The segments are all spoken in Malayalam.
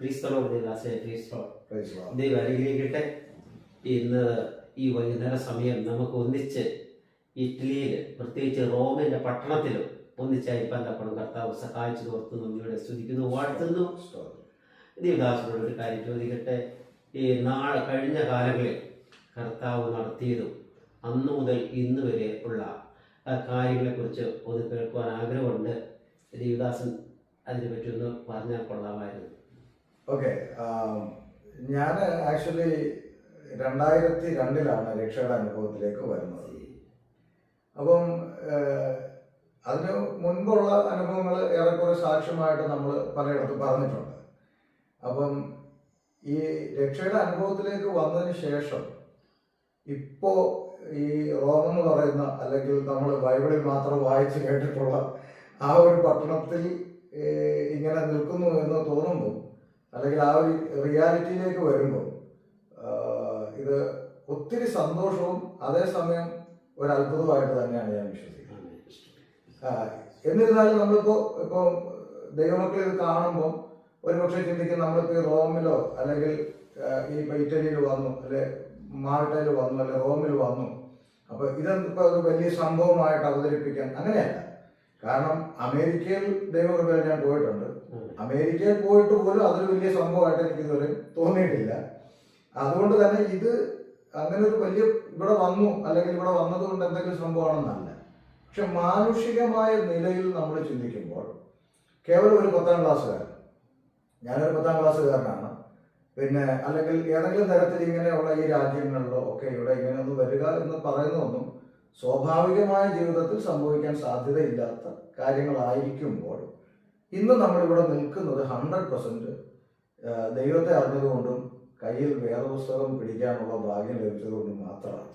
ദൈവം അനുഗ്രഹിക്കട്ടെ. ഇന്ന് ഈ വൈകുന്നേര സമയം നമുക്ക് ഒന്നിച്ച് ഇറ്റലിയിൽ, പ്രത്യേകിച്ച് റോമിന്റെ പട്ടണത്തിലും ഒന്നിച്ചായിരിക്കാൻ തക്കണം കർത്താവ് സഹായിച്ചു തോർത്ത് നന്ദിയോടെ സ്തുതിക്കുന്നു, വാഴ്ത്തുന്നു. ദൈവദാസനോട് ഒരു കാര്യം ചോദിക്കട്ടെ. ഈ കഴിഞ്ഞ കാലങ്ങളിൽ കർത്താവ് നടത്തിയതും അന്നു മുതൽ ഇന്ന് വരെ ഉള്ള കാര്യങ്ങളെക്കുറിച്ച് ഒന്ന് കേൾക്കുവാൻ ആഗ്രഹമുണ്ട്. ദൈവദാസൻ അതിനെപ്പറ്റി ഒന്ന് പറഞ്ഞാൽ കൊള്ളാമായിരുന്നു. ഓക്കെ, ഞാൻ ആക്ച്വലി 2002 രക്ഷയുടെ അനുഭവത്തിലേക്ക് വരുന്നത്. അപ്പം അതിന് മുൻപുള്ള അനുഭവങ്ങൾ ഏറെക്കുറെ സാക്ഷ്യമായിട്ട് നമ്മൾ പലയിടത്തും പറഞ്ഞിട്ടുണ്ട്. അപ്പം ഈ രക്ഷയുടെ അനുഭവത്തിലേക്ക് വന്നതിന് ശേഷം ഇപ്പോൾ ഈ റോം എന്ന് പറയുന്ന, അല്ലെങ്കിൽ നമ്മൾ ബൈബിളിൽ മാത്രം വായിച്ച് കേട്ടിട്ടുള്ള ആ ഒരു പട്ടണത്തിൽ ഇങ്ങനെ നിൽക്കുന്നു എന്ന് തോന്നുമ്പോൾ, അല്ലെങ്കിൽ ആ ഒരു റിയാലിറ്റിയിലേക്ക് വരുമ്പോൾ ഇത് ഒത്തിരി സന്തോഷവും അതേസമയം ഒരു അത്ഭുതമായിട്ട് തന്നെയാണ് ഞാൻ വിശ്വസിക്കുന്നത്. എന്നിരുന്നാലും ഇപ്പോൾ ദൈവമക്കൾ ഇത് കാണുമ്പോൾ ഒരുപക്ഷെ ചിന്തിക്കും, നമ്മളിപ്പോൾ ഈ റോമിലോ അല്ലെങ്കിൽ ഈ ഇറ്റലിയിൽ വന്നു, അല്ലെ മാൾട്ടയിൽ വന്നു, അല്ലെ റോമിൽ വന്നു, അപ്പോൾ ഇതെന്നിപ്പോൾ ഒരു വലിയ സംഭവമായിട്ട് അവതരിപ്പിക്കാൻ അങ്ങനെയല്ല. കാരണം അമേരിക്കയിൽ ദൈവകൃപയിൽ ഞാൻ പോയിട്ടുണ്ട്. അമേരിക്കയിൽ പോയിട്ട് പോലും അതൊരു വലിയ സംഭവമായിട്ട് എനിക്ക് ഇതുവരെ തോന്നിയിട്ടില്ല. അതുകൊണ്ട് തന്നെ ഇത് അങ്ങനെ ഒരു വലിയ ഇവിടെ വന്നു അല്ലെങ്കിൽ ഇവിടെ വന്നതുകൊണ്ട് എന്തെങ്കിലും സംഭവമാണെന്നല്ല. പക്ഷെ മാനുഷികമായ നിലയിൽ നമ്മൾ ചിന്തിക്കുമ്പോൾ കേവലം ഒരു 10ാം ക്ലാസ്സുകാരൻ, ഞാനൊരു 10ാം ക്ലാസ്സുകാരനാണ്, പിന്നെ അല്ലെങ്കിൽ ഏതെങ്കിലും തരത്തിൽ ഇങ്ങനെയുള്ള ഈ രാജ്യങ്ങളിലോ ഒക്കെ ഇവിടെ ഇങ്ങനെ ഒന്ന് വരിക എന്ന് പറയുന്നതൊന്നും സ്വാഭാവികമായ ജീവിതത്തിൽ സംഭവിക്കാൻ സാധ്യതയില്ലാത്ത കാര്യങ്ങളായിരിക്കുമ്പോൾ ഇന്ന് നമ്മളിവിടെ നിൽക്കുന്നത് 100% ദൈവത്തെ അറിഞ്ഞതുകൊണ്ടും കയ്യിൽ വേദപുസ്തകം പിടിക്കാനുള്ള ഭാഗ്യം ലഭിച്ചതുകൊണ്ടും മാത്രമാണ്.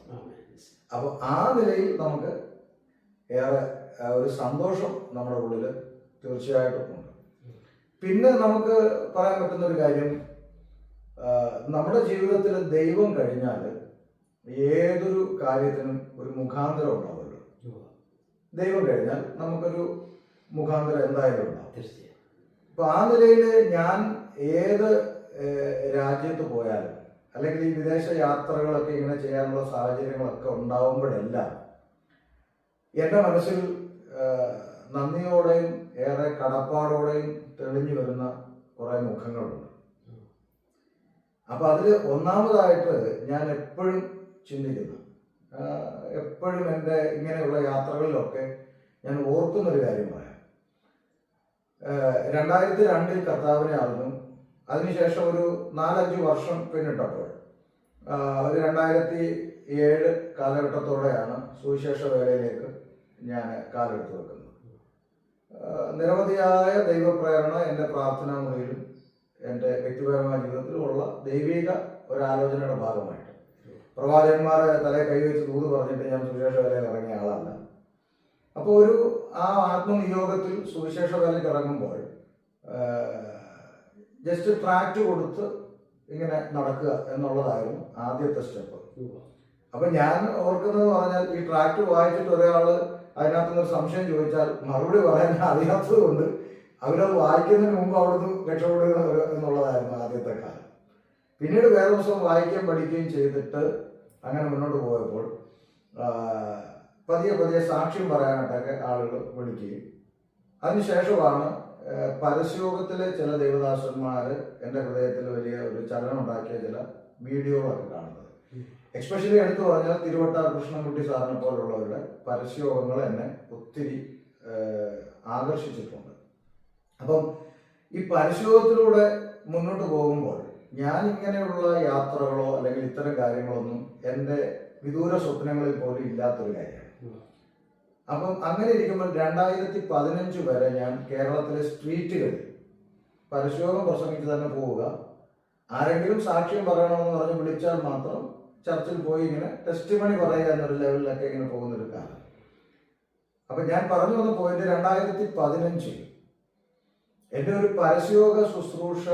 അപ്പോൾ ആ നിലയിൽ നമുക്ക് ഏറെ ഒരു സന്തോഷം നമ്മുടെ ഉള്ളിൽ തീർച്ചയായിട്ടും ഉണ്ട്. പിന്നെ നമുക്ക് പറയാൻ പറ്റുന്ന ഒരു കാര്യം, നമ്മുടെ ജീവിതത്തിൽ ദൈവം കഴിഞ്ഞാൽ ഏതൊരു കാര്യത്തിനും ഒരു മുഖാന്തരം ഉണ്ടാവുമല്ലോ. ദൈവം കഴിഞ്ഞാൽ നമുക്കൊരു മുഖാന്തരം എന്തായാലും ഉണ്ടാവും. അപ്പൊ ആ നിലയിൽ ഞാൻ ഏത് രാജ്യത്ത് പോയാലും, അല്ലെങ്കിൽ ഈ വിദേശ യാത്രകളൊക്കെ ഇങ്ങനെ ചെയ്യാനുള്ള സാഹചര്യങ്ങളൊക്കെ ഉണ്ടാവുമ്പോഴെല്ലാം എൻ്റെ മനസ്സിൽ നന്ദിയോടെയും ഏറെ കടപ്പാടോടെയും തെളിഞ്ഞു വരുന്ന കുറേ മുഖങ്ങളുണ്ട്. അപ്പൊ അതിൽ ഒന്നാമതായിട്ട് ഞാൻ എപ്പോഴും ചിന്തിക്കുന്നു, എപ്പോഴും എൻ്റെ ഇങ്ങനെയുള്ള യാത്രകളിലൊക്കെ ഞാൻ ഓർക്കുന്നൊരു കാര്യം പറയാം. 2002 കർത്താവിനെ അറിഞ്ഞു. അതിനുശേഷം ഒരു 4-5 വർഷം പിന്നിട്ടപ്പോൾ ഒരു 2007 കാലഘട്ടത്തോടെയാണ് സുവിശേഷ വേലയിലേക്ക് ഞാൻ കാലെടുത്ത് വെക്കുന്നത്. നിരവധിയായ ദൈവപ്രേരണ എൻ്റെ പ്രാർത്ഥനാ മുറിയിലും എൻ്റെ വ്യക്തിപരമായ ജീവിതത്തിലുമുള്ള ദൈവിക ഒരാലോചനയുടെ ഭാഗമായിട്ട്, പ്രവാചകന്മാരെ തലയെ കൈവച്ച് ദൂത് പറഞ്ഞിട്ട് ഞാൻ സുവിശേഷ വേലയിൽ ഇറങ്ങിയ ആളല്ല. അപ്പോൾ ഒരു ആ ആത്മനിയോഗത്തിൽ സുവിശേഷ വേലയ്ക്ക് ഇറങ്ങുമ്പോൾ ജസ്റ്റ് ട്രാക്ട് കൊടുത്ത് ഇങ്ങനെ നടക്കുക എന്നുള്ളതായിരുന്നു ആദ്യത്തെ സ്റ്റെപ്പ്. അപ്പൊ ഞാൻ ഓർക്കുന്നത് പറഞ്ഞാൽ, ഈ ട്രാക്ട് വായിച്ചിട്ട് ഒരാൾ അതിനകത്തുനിന്ന് സംശയം ചോദിച്ചാൽ മറുപടി പറയാൻ അറിയാത്തത് കൊണ്ട് അവരത് വായിക്കുന്നതിന് മുമ്പ് അവിടുന്ന് രക്ഷപ്പെടുക എന്നുള്ളതായിരുന്നു ആദ്യത്തെ കാലം. പിന്നീട് വേറെ ദിവസം വായിക്കുകയും പഠിക്കുകയും ചെയ്തിട്ട് അങ്ങനെ മുന്നോട്ട് പോയപ്പോൾ പതിയെ സാക്ഷ്യം പറയാനായിട്ടൊക്കെ ആളുകൾ വിളിക്കുകയും, അതിനുശേഷമാണ് പരസ്യോഗത്തിലെ ചില ദേവദാസന്മാർ എൻ്റെ ഹൃദയത്തിൽ വലിയ ഒരു ചലനം ഉണ്ടാക്കിയ ചില വീഡിയോകളൊക്കെ കാണുന്നത്. എക്സ്പെഷ്യലി എടുത്തു പറഞ്ഞാൽ തിരുവട്ടാർ കൃഷ്ണൻകുട്ടി സാറിനെ പോലുള്ളവരുടെ പരസ്യോഗങ്ങൾ എന്നെ ഒത്തിരി ആകർഷിച്ചിട്ടുണ്ട്. അപ്പം ഈ പരസ്യോഗത്തിലൂടെ മുന്നോട്ട് പോകുമ്പോൾ ഞാൻ ഇങ്ങനെയുള്ള യാത്രകളോ അല്ലെങ്കിൽ ഇത്തരം കാര്യങ്ങളൊന്നും എൻ്റെ വിദൂര സ്വപ്നങ്ങളിൽ പോലും ഇല്ലാത്തൊരു കാര്യമാണ്. അപ്പം അങ്ങനെ ഇരിക്കുമ്പോൾ 2015 വരെ ഞാൻ കേരളത്തിലെ സ്ട്രീറ്റുകളിൽ പരസ്യോഗം പ്രസംഗിച്ച് തന്നെ പോവുക, ആരെങ്കിലും സാക്ഷ്യം പറയണമെന്ന് പറഞ്ഞ് വിളിച്ചാൽ മാത്രം ചർച്ചിൽ പോയി ഇങ്ങനെ ടെസ്റ്റിമണി പറയുക എന്നൊരു ലെവലിലൊക്കെ ഇങ്ങനെ പോകുന്നൊരു കാലം. അപ്പം ഞാൻ പറഞ്ഞു വന്ന പോയിന്റ്, 2015 എൻ്റെ ഒരു പരസ്യോഗ ശുശ്രൂഷ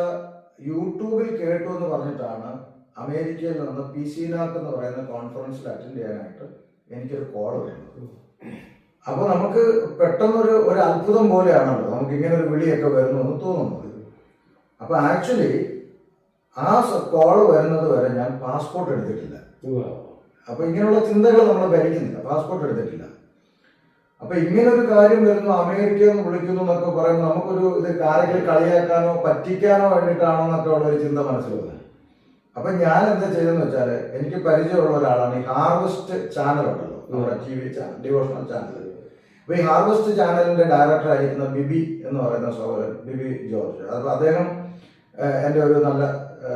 യൂട്യൂബിൽ കേട്ടു എന്ന് പറഞ്ഞിട്ടാണ് അമേരിക്കയിൽ നിന്ന് PCNAC എന്ന് പറയുന്ന കോൺഫറൻസിൽ അറ്റൻഡ് ചെയ്യാനായിട്ട് എനിക്കൊരു കോൾ വരുന്നത്. അപ്പോൾ നമുക്ക് പെട്ടെന്നൊരു അത്ഭുതം പോലെയാണല്ലോ നമുക്ക് ഇങ്ങനെ ഒരു വിളിയൊക്കെ വരുന്നു എന്ന് തോന്നുന്നത്. അപ്പം അപ്പൊ ആക്ച്വലി ആ കോള് വരുന്നത് വരെ ഞാൻ പാസ്പോർട്ട് എടുത്തിട്ടില്ല. അപ്പൊ ഇങ്ങനെയുള്ള ചിന്തകൾ നമ്മൾ ഭരിക്കുന്നില്ല, പാസ്പോർട്ട് എടുത്തിട്ടില്ല. അപ്പൊ ഇങ്ങനെ ഒരു കാര്യം വരുന്നു, അമേരിക്കയിൽ നിന്ന് വിളിക്കുന്നു എന്നൊക്കെ പറയുമ്പോൾ നമുക്കൊരു ഇത് ആരെങ്കിലും കളിയാക്കാനോ പറ്റിക്കാനോ വേണ്ടിയിട്ടാണോ എന്നൊക്കെ ഉള്ള ഒരു ചിന്ത മനസ്സിൽ വന്നത്. അപ്പൊ ഞാൻ എന്താ ചെയ്തെന്ന് വെച്ചാല്, എനിക്ക് പരിചയമുള്ള ഒരാളാണ് ഈ ഹാർവസ്റ്റ് ചാനൽ ഉണ്ടല്ലോ, നമ്മുടെ TV ചാനൽ, ഡിവോഷണൽ ചാനൽ. അപ്പൊ ഈ ഹാർവസ്റ്റ് ചാനലിന്റെ ഡയറക്ടർ ആയിരിക്കുന്ന ബിബി എന്ന് പറയുന്ന സഹോദരൻ, ബിബി ജോർജ്, അപ്പൊ അദ്ദേഹം എൻ്റെ ഒരു നല്ല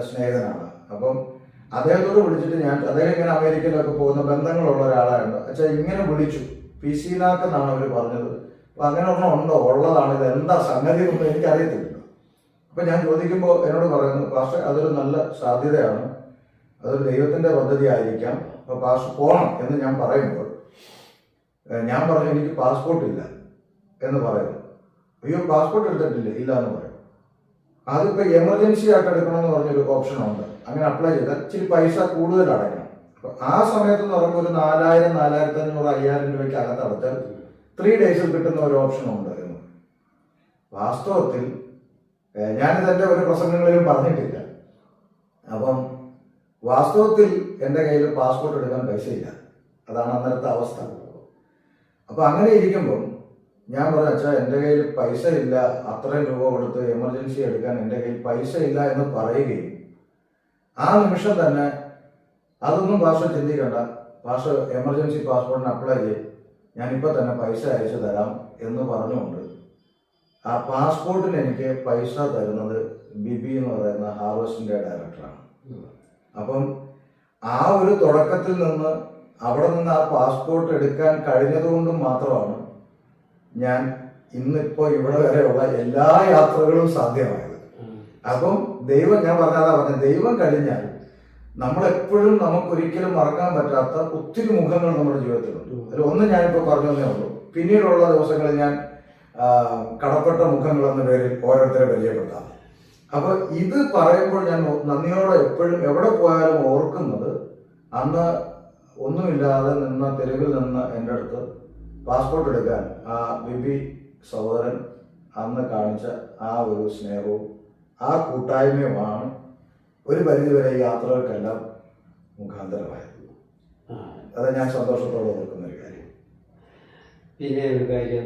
സ്നേഹിതനാണ്. അപ്പം അദ്ദേഹത്തോട് വിളിച്ചിട്ട് ഞാൻ, അദ്ദേഹം ഇങ്ങനെ അമേരിക്കയിലൊക്കെ പോകുന്ന ബന്ധങ്ങളുള്ള ഒരാളായിരുന്നു. അച്ഛാ ഇങ്ങനെ വിളിച്ചു, പിസിനാക്ക് എന്നാണ് അവർ പറഞ്ഞത്. അപ്പൊ അങ്ങനെ ഒരെണ്ണം ഉണ്ടോ, ഉള്ളതാണ്, ഇത് എന്താ സംഗതി എന്നൊന്നും എനിക്കറിയത്തില്ല. അപ്പൊ ഞാൻ ചോദിക്കുമ്പോൾ എന്നോട് പറയുന്നു, പാസ്റ്റർ അതൊരു നല്ല സാധ്യതയാണ്, അതൊരു ദൈവത്തിന്റെ പദ്ധതി ആയിരിക്കാം, അപ്പൊ പാസ്റ്റർ പോകണം എന്ന് ഞാൻ പറയുമ്പോൾ ഞാൻ പറഞ്ഞു എനിക്ക് പാസ്പോർട്ട് ഇല്ല എന്ന് പറയുന്നു. അയ്യോ പാസ്പോർട്ട് എടുത്തിട്ടില്ല, ഇല്ല എന്ന് പറയും. അതിപ്പോ എമർജൻസി ആയിട്ട് എടുക്കണമെന്ന് പറഞ്ഞൊരു ഓപ്ഷൻ ഉണ്ട്, അങ്ങനെ അപ്ലൈ ചെയ്താൽ ഇച്ചിരി പൈസ കൂടുതൽ അടയ്ക്കണം. അപ്പൊ ആ സമയത്ത് എന്ന് പറയുമ്പോൾ ഒരു 4000, 4500, 5000 രൂപയ്ക്ക് അകത്ത് അടച്ചാൽ 3 ഡേയ്സിൽ കിട്ടുന്ന ഒരു ഓപ്ഷൻ ഉണ്ട് എന്ന്. വാസ്തവത്തിൽ ഞാനിത് എൻ്റെ ഒരു പ്രസംഗങ്ങളിലും പറഞ്ഞിട്ടില്ല. അപ്പം വാസ്തവത്തിൽ എൻ്റെ കയ്യിൽ പാസ്പോർട്ട് എടുക്കാൻ പൈസയില്ല, അതാണ് അന്നേരത്തെ അവസ്ഥ. അപ്പൊ അങ്ങനെ ഇരിക്കുമ്പം ഞാൻ പറഞ്ഞു, അച്ഛാ എൻ്റെ കയ്യിൽ പൈസ ഇല്ല, അത്രയും രൂപ കൊടുത്ത് എമർജൻസി എടുക്കാൻ എൻ്റെ കയ്യിൽ പൈസ ഇല്ല എന്ന് പറയുകയും ആ നിമിഷം തന്നെ അതൊന്നും പാസ്റ്റർ ചിന്തിക്കണ്ട, പാസ്റ്റർ എമർജൻസി പാസ്പോർട്ടിന് അപ്ലൈ ചെയ്യും, ഞാനിപ്പോൾ തന്നെ പൈസ അയച്ചു തരാം എന്ന് പറഞ്ഞുകൊണ്ട് ആ പാസ്പോർട്ടിന് എനിക്ക് പൈസ തരുന്നത് ബിബി എന്ന് പറയുന്ന ഹാർവസ്റ്റിന്റെ ഡയറക്ടറാണ്. അപ്പം ആ ഒരു തുടക്കത്തിൽ നിന്ന് അവിടെ നിന്ന് ആ പാസ്പോർട്ട് എടുക്കാൻ കഴിഞ്ഞതുകൊണ്ടും മാത്രമാണ് ഞാൻ ഇന്നിപ്പോ ഇവിടെ വരെയുള്ള എല്ലാ യാത്രകളും സാധ്യമായത്. അപ്പം ദൈവം, ഞാൻ പറഞ്ഞ ദൈവം കഴിഞ്ഞാൽ നമ്മളെപ്പോഴും നമുക്കൊരിക്കലും മറക്കാൻ പറ്റാത്ത ഒത്തിരി മുഖങ്ങൾ നമ്മുടെ ജീവിതത്തിലുണ്ട്. അതിൽ ഒന്ന് ഞാനിപ്പോൾ പറഞ്ഞതേ ഉള്ളൂ. പിന്നീടുള്ള ദിവസങ്ങളിൽ ഞാൻ കടപ്പെട്ട മുഖങ്ങൾ എന്ന പേരിൽ ഓരോരുത്തരെ പരിചയപ്പെടുത്താം. അപ്പൊ ഇത് പറയുമ്പോൾ ഞാൻ നന്ദിയോടെ എപ്പോഴും എവിടെ പോയാലും ഓർക്കുന്നത്, അന്ന് ഒന്നുമില്ലാതെ നിന്ന തെരുവിൽ നിന്ന് എൻ്റെ അടുത്ത് പാസ്പോർട്ട് എടുക്കാൻ ആ ബിബി സഹോദരൻ അന്ന് കാണിച്ച ആ ഒരു സ്നേഹവും ആ കൂട്ടായ്മയുമാണ് ഒരു പരിധിവരെ യാത്രകൾക്കെല്ലാം മുഖാന്തരമായത്. അത് ഞാൻ സന്തോഷത്തോടെ ഓർക്കുന്ന ഒരു കാര്യം. പിന്നെ ഒരു കാര്യം,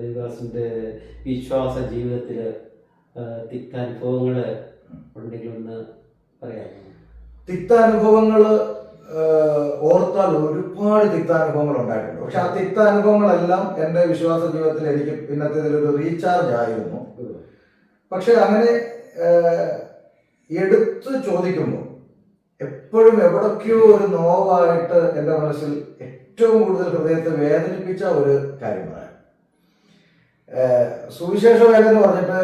ദേവദാസിന്റെ വിശ്വാസ ജീവിതത്തിൽ തിക്താനുഭവങ്ങൾ ഉണ്ടെങ്കിൽ ഒന്ന് പറയാമോ? തിക്താനുഭവങ്ങൾ ഓർത്താൽ ഒരുപാട് തിക്താനുഭവങ്ങൾ ഉണ്ടായിട്ടുണ്ട്. പക്ഷെ ആ തിക്താനുഭവങ്ങളെല്ലാം എൻ്റെ വിശ്വാസ ജീവിതത്തിൽ എനിക്ക് പിന്നത്തേതിലൊരു റീചാർജ് ആയിരുന്നു. പക്ഷെ അങ്ങനെ എടുത്ത് ചോദിക്കുമ്പോൾ എപ്പോഴും എവിടൊക്കെയോ ഒരു നോവായിട്ട് എൻ്റെ മനസ്സിൽ ഏറ്റവും കൂടുതൽ ഹൃദയത്തെ വേദനിപ്പിച്ച ഒരു കാര്യം പറയാം. സുവിശേഷ വേല എന്ന് പറഞ്ഞിട്ട്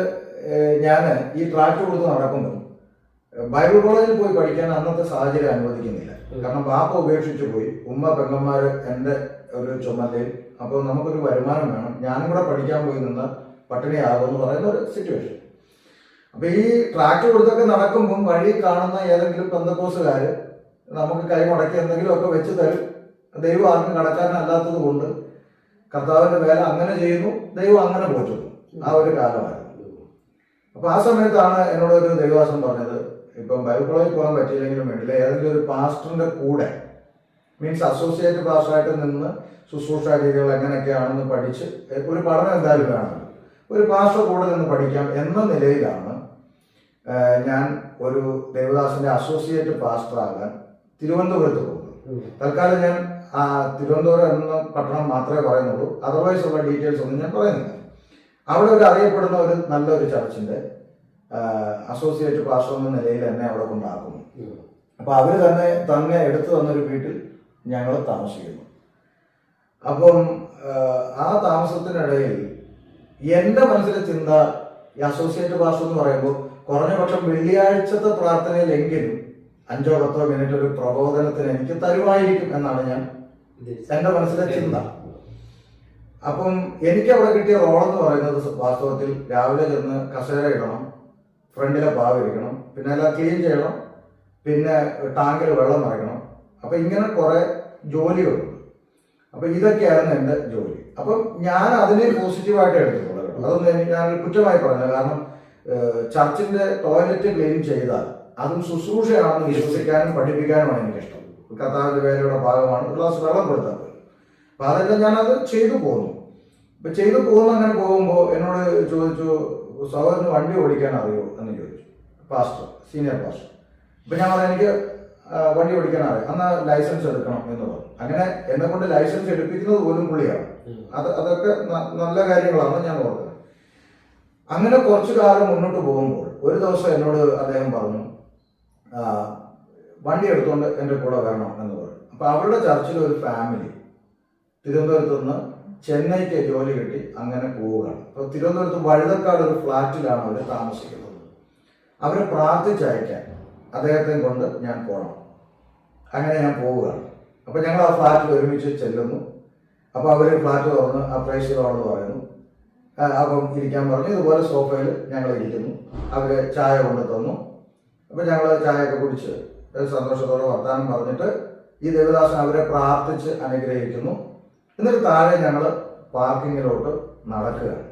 ഞാൻ ഈ ട്രാക്ട് കൊടുത്ത് നടക്കുമ്പോൾ ബൈബിൾ കോളേജിൽ പോയി പഠിക്കാൻ അന്നത്തെ സാഹചര്യം അനുവദിക്കുന്നില്ല. കാരണം ബാപ്പ ഉപേക്ഷിച്ചു പോയി, ഉമ്മ പെങ്ങന്മാര് എൻ്റെ ഒരു ചുമതലയിൽ. അപ്പോൾ നമുക്കൊരു വരുമാനം വേണം, ഞാനും കൂടെ പഠിക്കാൻ പോയി നിന്ന് പട്ടിണിയാകുമെന്ന് പറയുന്ന ഒരു സിറ്റുവേഷൻ. അപ്പൊ ഈ ട്രാക്ട് കൊടുത്തൊക്കെ നടക്കുമ്പോൾ വഴി കാണുന്ന ഏതെങ്കിലും പെന്തക്കോസുകാര് നമുക്ക് കൈ മുടക്കി എന്തെങ്കിലും ഒക്കെ വെച്ച് തരും. ദൈവം ആർക്കും കടക്കാരനല്ലാത്തത് കൊണ്ട് കർത്താവിന്റെ വേല അങ്ങനെ ചെയ്യുന്നു, ദൈവം അങ്ങനെ പോറ്റുന്നു. ആ ഒരു കാലമായിരുന്നു. അപ്പൊ ആ സമയത്താണ് എന്നോട് ഒരു ദൈവദാസൻ പറഞ്ഞത്, ഇപ്പം ബൈബിൾ കോളേജിൽ പോകാൻ പറ്റിയില്ലെങ്കിലും വേണ്ടില്ല, ഏതെങ്കിലും ഒരു പാസ്റ്ററിന്റെ കൂടെ, മീൻസ് അസോസിയേറ്റ് പാസ്റ്ററായിട്ട് നിന്ന് ശുശ്രൂഷ രീതികൾ എങ്ങനെയൊക്കെയാണെന്ന് പഠിച്ച് ഒരു പഠനം എന്തായാലും വേണം, ഒരു പാസ്റ്റർ കൂടെ നിന്ന് പഠിക്കാം എന്ന നിലയിലാണ് ഞാൻ ഒരു ദേവദാസിന്റെ അസോസിയേറ്റ് പാസ്റ്റർ ആകാൻ തിരുവനന്തപുരത്ത് പോകുന്നത്. തൽക്കാലം ഞാൻ തിരുവനന്തപുരം എന്ന പട്ടണം മാത്രമേ പറയുന്നുള്ളൂ, അതർവൈസ് ഉള്ള ഡീറ്റെയിൽസ് ഒന്നും ഞാൻ പറയുന്നില്ല. അവിടെ ഒരു അറിയപ്പെടുന്ന ഒരു നല്ലൊരു ചർച്ചിന്റെ അസോസിയേറ്റ് പാസ്റ്റർ എന്ന നിലയിൽ എന്നെ അവിടെ കൊണ്ടാക്കുന്നു. അപ്പൊ അവര് തന്നെ എടുത്തു തന്നൊരു വീട്ടിൽ ഞങ്ങൾ താമസിക്കുന്നു. അപ്പം ആ താമസത്തിനിടയിൽ എന്റെ മനസ്സിലെ ചിന്ത, ഈ അസോസിയേറ്റ് പാസ്റ്റർ എന്ന് പറയുമ്പോൾ കുറഞ്ഞ പക്ഷം വെള്ളിയാഴ്ചത്തെ പ്രാർത്ഥനയിലെങ്കിലും 5-10 മിനിറ്റ് ഒരു പ്രബോധനത്തിന് എനിക്ക് തരുമായിരിക്കും എന്നാണ് ഞാൻ എന്റെ മനസ്സിലെ ചിന്ത. അപ്പം എനിക്ക് അവിടെ കിട്ടിയ റോളെന്ന് പറയുന്നത് വാസ്തവത്തിൽ രാവിലെ ചെന്ന് കസേര ഇടണം, ഫ്രണ്ടിലെ പാവിരിക്കണം, പിന്നെ എല്ലാം ക്ലീൻ ചെയ്യണം, പിന്നെ ടാങ്കിൽ വെള്ളം നിറയ്ക്കണം. അപ്പൊ ഇങ്ങനെ കുറെ ജോലികളുണ്ട്. അപ്പൊ ഇതൊക്കെയായിരുന്നു എന്റെ ജോലി. അപ്പം ഞാൻ അതിനെ പോസിറ്റീവായിട്ട് എടുത്തിട്ടുള്ളത്. അതൊന്നും ഞാൻ കുറ്റമായി പറഞ്ഞില്ല. കാരണം ചർച്ചിന്റെ ടോയ്ലറ്റ് ക്ലീൻ ചെയ്താൽ അതും ശുശ്രൂഷയാണെന്ന് വിശ്വസിക്കാനും പഠിപ്പിക്കാനുമാണ് എനിക്കിഷ്ടം. കർത്താവിന്റെ വേലയുടെ ഭാഗമാണ്. ഒരു ഗ്ലാസ് വെള്ളം കൊടുത്താൽ പോലും. അപ്പൊ അതെല്ലാം ഞാനത് ചെയ്തു പോന്നു. അപ്പൊ ചെയ്തു പോകുന്ന അങ്ങനെ പോകുമ്പോൾ എന്നോട് ചോദിച്ചു, സഹോദരന് വണ്ടി ഓടിക്കാൻ അറിയോ എന്ന് ചോദിച്ചു. Pastor, senior pastor. അപ്പൊ ഞാൻ പറഞ്ഞു എനിക്ക് വണ്ടി ഓടിക്കാൻ അറിയാം, എന്നാൽ ലൈസൻസ് എടുക്കണം എന്ന് പറഞ്ഞു. അങ്ങനെ എന്നെ കൊണ്ട് ലൈസൻസ് എടുപ്പിക്കുന്നത് പോലും പുള്ളിയാണ്. അതൊക്കെ നല്ല കാര്യങ്ങളാണ് ഞാൻ ഓർക്കുന്നത്. അങ്ങനെ കുറച്ചു കാലം മുന്നോട്ട് പോകുമ്പോൾ ഒരു ദിവസം എന്നോട് അദ്ദേഹം പറഞ്ഞു, വണ്ടി എടുത്തുകൊണ്ട് എൻ്റെ കൂടെ വരണം എന്ന് പറഞ്ഞു. അപ്പൊ അവരുടെ ചർച്ചിൽ ഒരു ഫാമിലി തിരുവനന്തപുരത്ത് നിന്ന് ചെന്നൈക്ക് ജോലി കിട്ടി അങ്ങനെ പോവുകയാണ്. അപ്പൊ തിരുവനന്തപുരത്ത് വഴുതക്കാട് ഒരു ഫ്ലാറ്റിലാണ് അവർ താമസിക്കുന്നത്. അവരെ പ്രാർത്ഥിച്ചയക്കാൻ അദ്ദേഹത്തെ കൊണ്ട് ഞാൻ പോകണം. അങ്ങനെ ഞാൻ പോവുകയാണ്. അപ്പൊ ഞങ്ങൾ ആ ഫ്ലാറ്റിൽ ഒരുമിച്ച് ചെല്ലുന്നു. അപ്പൊ അവര് ഫ്ലാറ്റ് തുറന്ന് ആ പ്രേക്ഷിതമാണെന്ന് പറയുന്നു. അപ്പം ഇരിക്കാൻ പറഞ്ഞു. ഇതുപോലെ സോഫയിൽ ഞങ്ങൾ ഇരിക്കുന്നു. അവര് ചായ കൊണ്ട് തന്നു. അപ്പൊ ഞങ്ങൾ ചായയൊക്കെ കുടിച്ച് സന്തോഷത്തോടെ വർത്താനം പറഞ്ഞിട്ട് ഈ ദേവദാസൻ അവരെ പ്രാർത്ഥിച്ച് അനുഗ്രഹിക്കുന്നു. എന്നിട്ട് താഴെ ഞങ്ങൾ പാർക്കിങ്ങിലോട്ട് നടക്കുകയാണ്.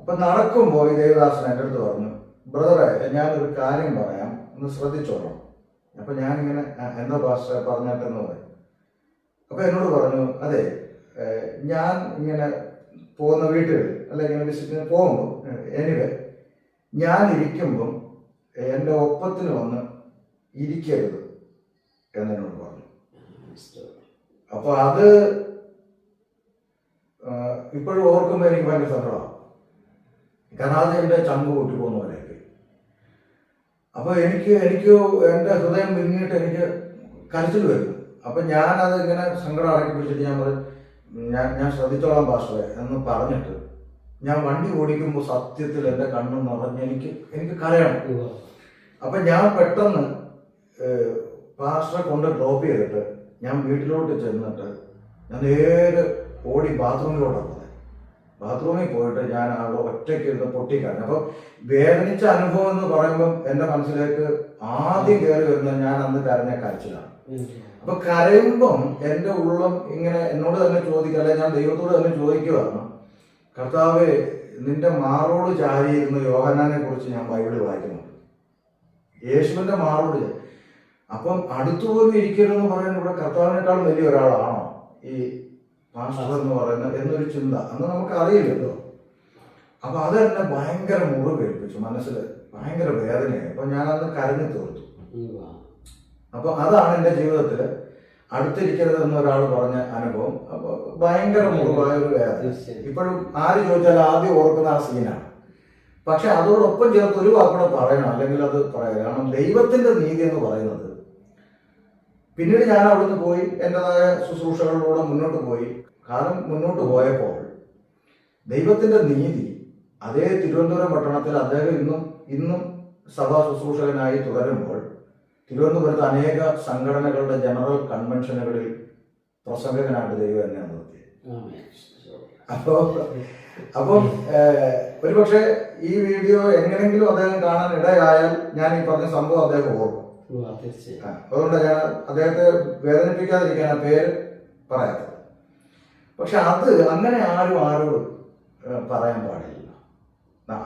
അപ്പൊ നടക്കുമ്പോൾ ഈ ദേവദാസൻ എൻ്റെ അടുത്ത് പറഞ്ഞു, ബ്രദറെ ഞാനൊരു കാര്യം പറയാം, ഒന്ന് ശ്രദ്ധിച്ചോളാം. അപ്പൊ ഞാനിങ്ങനെ എന്താ പാസ്റ്റർ പറഞ്ഞിട്ടെന്ന് പറയും. അപ്പൊ എന്നോട് പറഞ്ഞു, അതെ ഞാൻ ഇങ്ങനെ പോകുന്ന വീട്ടിൽ അല്ല ഇങ്ങനെ വിസിറ്റിന് പോകുമ്പോൾ എനിവേ ഞാൻ ഇരിക്കുമ്പം എൻ്റെ ഒപ്പത്തിന് വന്ന് ഇരിക്കരുത് എന്നോട് പറഞ്ഞു. അപ്പൊ അത് ഇപ്പോഴും ഓർക്കുമ്പോൾ എനിക്ക് ഭയങ്കര സങ്കടമാണ്. കാരണം അത് എൻ്റെ ചങ്ക് പൊട്ടിപ്പോകുന്ന പോലെയൊക്കെ. അപ്പൊ എനിക്ക് എൻ്റെ ഹൃദയം വിങ്ങിയിട്ട് എനിക്ക് കരച്ചിൽ വരും. അപ്പൊ ഞാനത് ഇങ്ങനെ സങ്കടം അടക്കി പിടിച്ചിട്ട് ഞാൻ പറയും, ഞാൻ ശ്രദ്ധിച്ചോളാം പാസ്റ്ററെ എന്ന് പറഞ്ഞിട്ട് ഞാൻ വണ്ടി ഓടിക്കുമ്പോൾ സത്യത്തിൽ എൻ്റെ കണ്ണ് നിറഞ്ഞ് എനിക്ക് കരയണം. അപ്പൊ ഞാൻ പെട്ടെന്ന് പാസ്റ്ററെ കൊണ്ട് ഡ്രോപ്പ് ചെയ്തിട്ട് ഞാൻ വീട്ടിലോട്ട് ചെന്നിട്ട് ഞാൻ നേരെ ഓടി ബാത്റൂമിലോട്ടാണ് പോയത്. ബാത്റൂമിൽ പോയിട്ട് ഞാൻ അവിടെ ഒറ്റയ്ക്ക് ഇരുന്ന് പൊട്ടിക്കരഞ്ഞു. അപ്പൊ വേദനിച്ച അനുഭവം എന്ന് പറയുമ്പോൾ എൻ്റെ മനസ്സിലേക്ക് ആദ്യം കയറി വരുന്നത് ഞാൻ അന്ന് കരഞ്ഞ കരച്ചിലാണ്. അപ്പൊ കരയുമ്പം എൻ്റെ ഉള്ളം ഇങ്ങനെ എന്നോട് തന്നെ ചോദിക്കുക, അല്ലെ ഞാൻ ദൈവത്തോട് തന്നെ ചോദിക്കുകയാണ്, കർത്താവേ നിന്റെ മാറോട് ചാരിയിരുന്ന യോഹന്നാനെ കുറിച്ച് ഞാൻ ബൈബിളിൽ വായിക്കുന്നുണ്ട്. യേശുവിന്റെ മാറോട്. അപ്പം അടുത്തുപോലും ഇരിക്കരുതെന്ന് പറയുന്നത് ഇവിടെ കർത്താവിനേക്കാളും വലിയ ഒരാളാണോ ഈ പാസ്റ്റർ എന്ന് പറയുന്നത് എന്നൊരു ചിന്ത അന്ന് നമുക്ക് അറിയില്ലല്ലോ. അപ്പൊ അത് എന്നെ ഭയങ്കര മുറിവേൽപ്പിച്ചു, മനസ്സിൽ ഭയങ്കര വേദനയായി. അപ്പൊ ഞാനന്ന് കരഞ്ഞു തീർത്തു. അപ്പൊ അതാണ് എൻ്റെ ജീവിതത്തിൽ അടുത്തിരിക്കരുത് എന്നൊരാൾ പറഞ്ഞ അനുഭവം. അപ്പൊ ഭയങ്കര മുറിവായ ഒരു വേദന. ഇപ്പോഴും ആര് ചോദിച്ചാലും ആദ്യം ഓർക്കുന്ന ആ സീനാണ്. പക്ഷെ അതോടൊപ്പം ചേർത്ത് ഒരു വാക്കൂടെ പറയണം, അല്ലെങ്കിൽ അത് പറയാം. കാരണം ദൈവത്തിന്റെ നീതി എന്ന് പറയുന്നത്, പിന്നീട് ഞാൻ അവിടുന്ന് പോയി എൻ്റെതായ ശുശ്രൂഷകളിലൂടെ മുന്നോട്ട് പോയി. കാലം മുന്നോട്ട് പോയപ്പോൾ ദൈവത്തിന്റെ നീതി അതേ തിരുവനന്തപുരം പട്ടണത്തിൽ അദ്ദേഹം ഇന്നും സഭാ ശുശ്രൂഷകനായി തുടരുമ്പോൾ തിരുവനന്തപുരത്ത് അനേക സംഘടനകളുടെ ജനറൽ കൺവെൻഷനുകളിൽ പ്രസംഗകനായിട്ട് ദൈവം എന്നെ നിർത്തി. അപ്പം ഒരുപക്ഷെ ഈ വീഡിയോ എങ്ങനെങ്കിലും അദ്ദേഹം കാണാൻ ഇടയായാൽ ഞാൻ ഈ പറഞ്ഞ സംഭവം അദ്ദേഹം ഓർക്കും. അതുകൊണ്ട് ഞാൻ അദ്ദേഹത്തെ വേദനിപ്പിക്കാതിരിക്കാൻ ആ പേര് പറയാത്തത്. പക്ഷെ അത് അങ്ങനെ ആരോടും പറയാൻ പാടില്ല.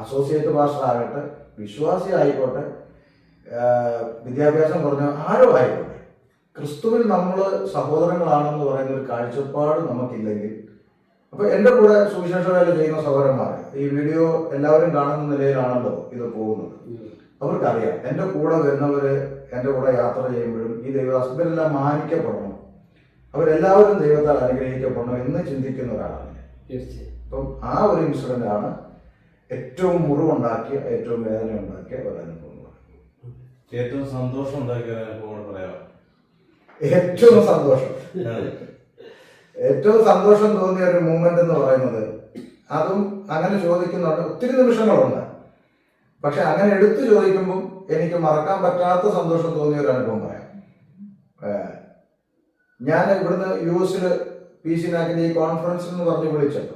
അസോസിയേറ്റ് പാസ്റ്റർ ആകട്ടെ, വിശ്വാസി ആയിക്കോട്ടെ, വിദ്യാഭ്യാസം കുറഞ്ഞ ആരോ ആയിക്കോട്ടെ, ക്രിസ്തുവിൽ നമ്മൾ സഹോദരങ്ങളാണെന്ന് പറയുന്ന ഒരു കാഴ്ചപ്പാട് നമുക്കില്ലെങ്കിൽ, അപ്പൊ എന്റെ കൂടെ സുവിശേഷ വേല ചെയ്യുന്ന സഹോദരന്മാർ ഈ വീഡിയോ എല്ലാവരും കാണുന്ന നിലയിലാണല്ലോ ഇത് പോകുന്നത്. അവർക്കറിയാം എന്റെ കൂടെ വരുന്നവര് എന്റെ കൂടെ യാത്ര ചെയ്യുമ്പോഴും ഈ ദൈവദാസൻ ഇവരെല്ലാം മാനിക്കപ്പെടണം, അവരെല്ലാവരും ദൈവത്താൽ അനുഗ്രഹിക്കപ്പെടണം എന്ന് ചിന്തിക്കുന്ന ഒരാളാണ്. അപ്പം ആ ഒരു ഇൻസിഡന്റ് ആണ് ഏറ്റവും മുറിവുണ്ടാക്കിയ, ഏറ്റവും വേദന ഉണ്ടാക്കിയ ഒരു അനുഭവം. ഏറ്റവും സന്തോഷം ഉണ്ടാക്കിയ അനുഭവം പറയാം. ഏറ്റവും സന്തോഷം തോന്നിയ ഒരു മൂമെന്റ് എന്ന് പറയുന്നത്, അതും അങ്ങനെ ചോദിക്കുന്നുണ്ട്, ഒത്തിരി നിമിഷങ്ങളുണ്ട്. പക്ഷെ അങ്ങനെ എടുത്തു ചോദിക്കുമ്പോൾ എനിക്ക് മറക്കാൻ പറ്റാത്ത സന്തോഷം തോന്നിയ ഒരു അനുഭവം പറയാം. ഞാൻ ഇവിടുന്ന് US PC നാക്കിന്റെ ഈ കോൺഫറൻസിൽ എന്ന് പറഞ്ഞ് വിളിച്ചത്.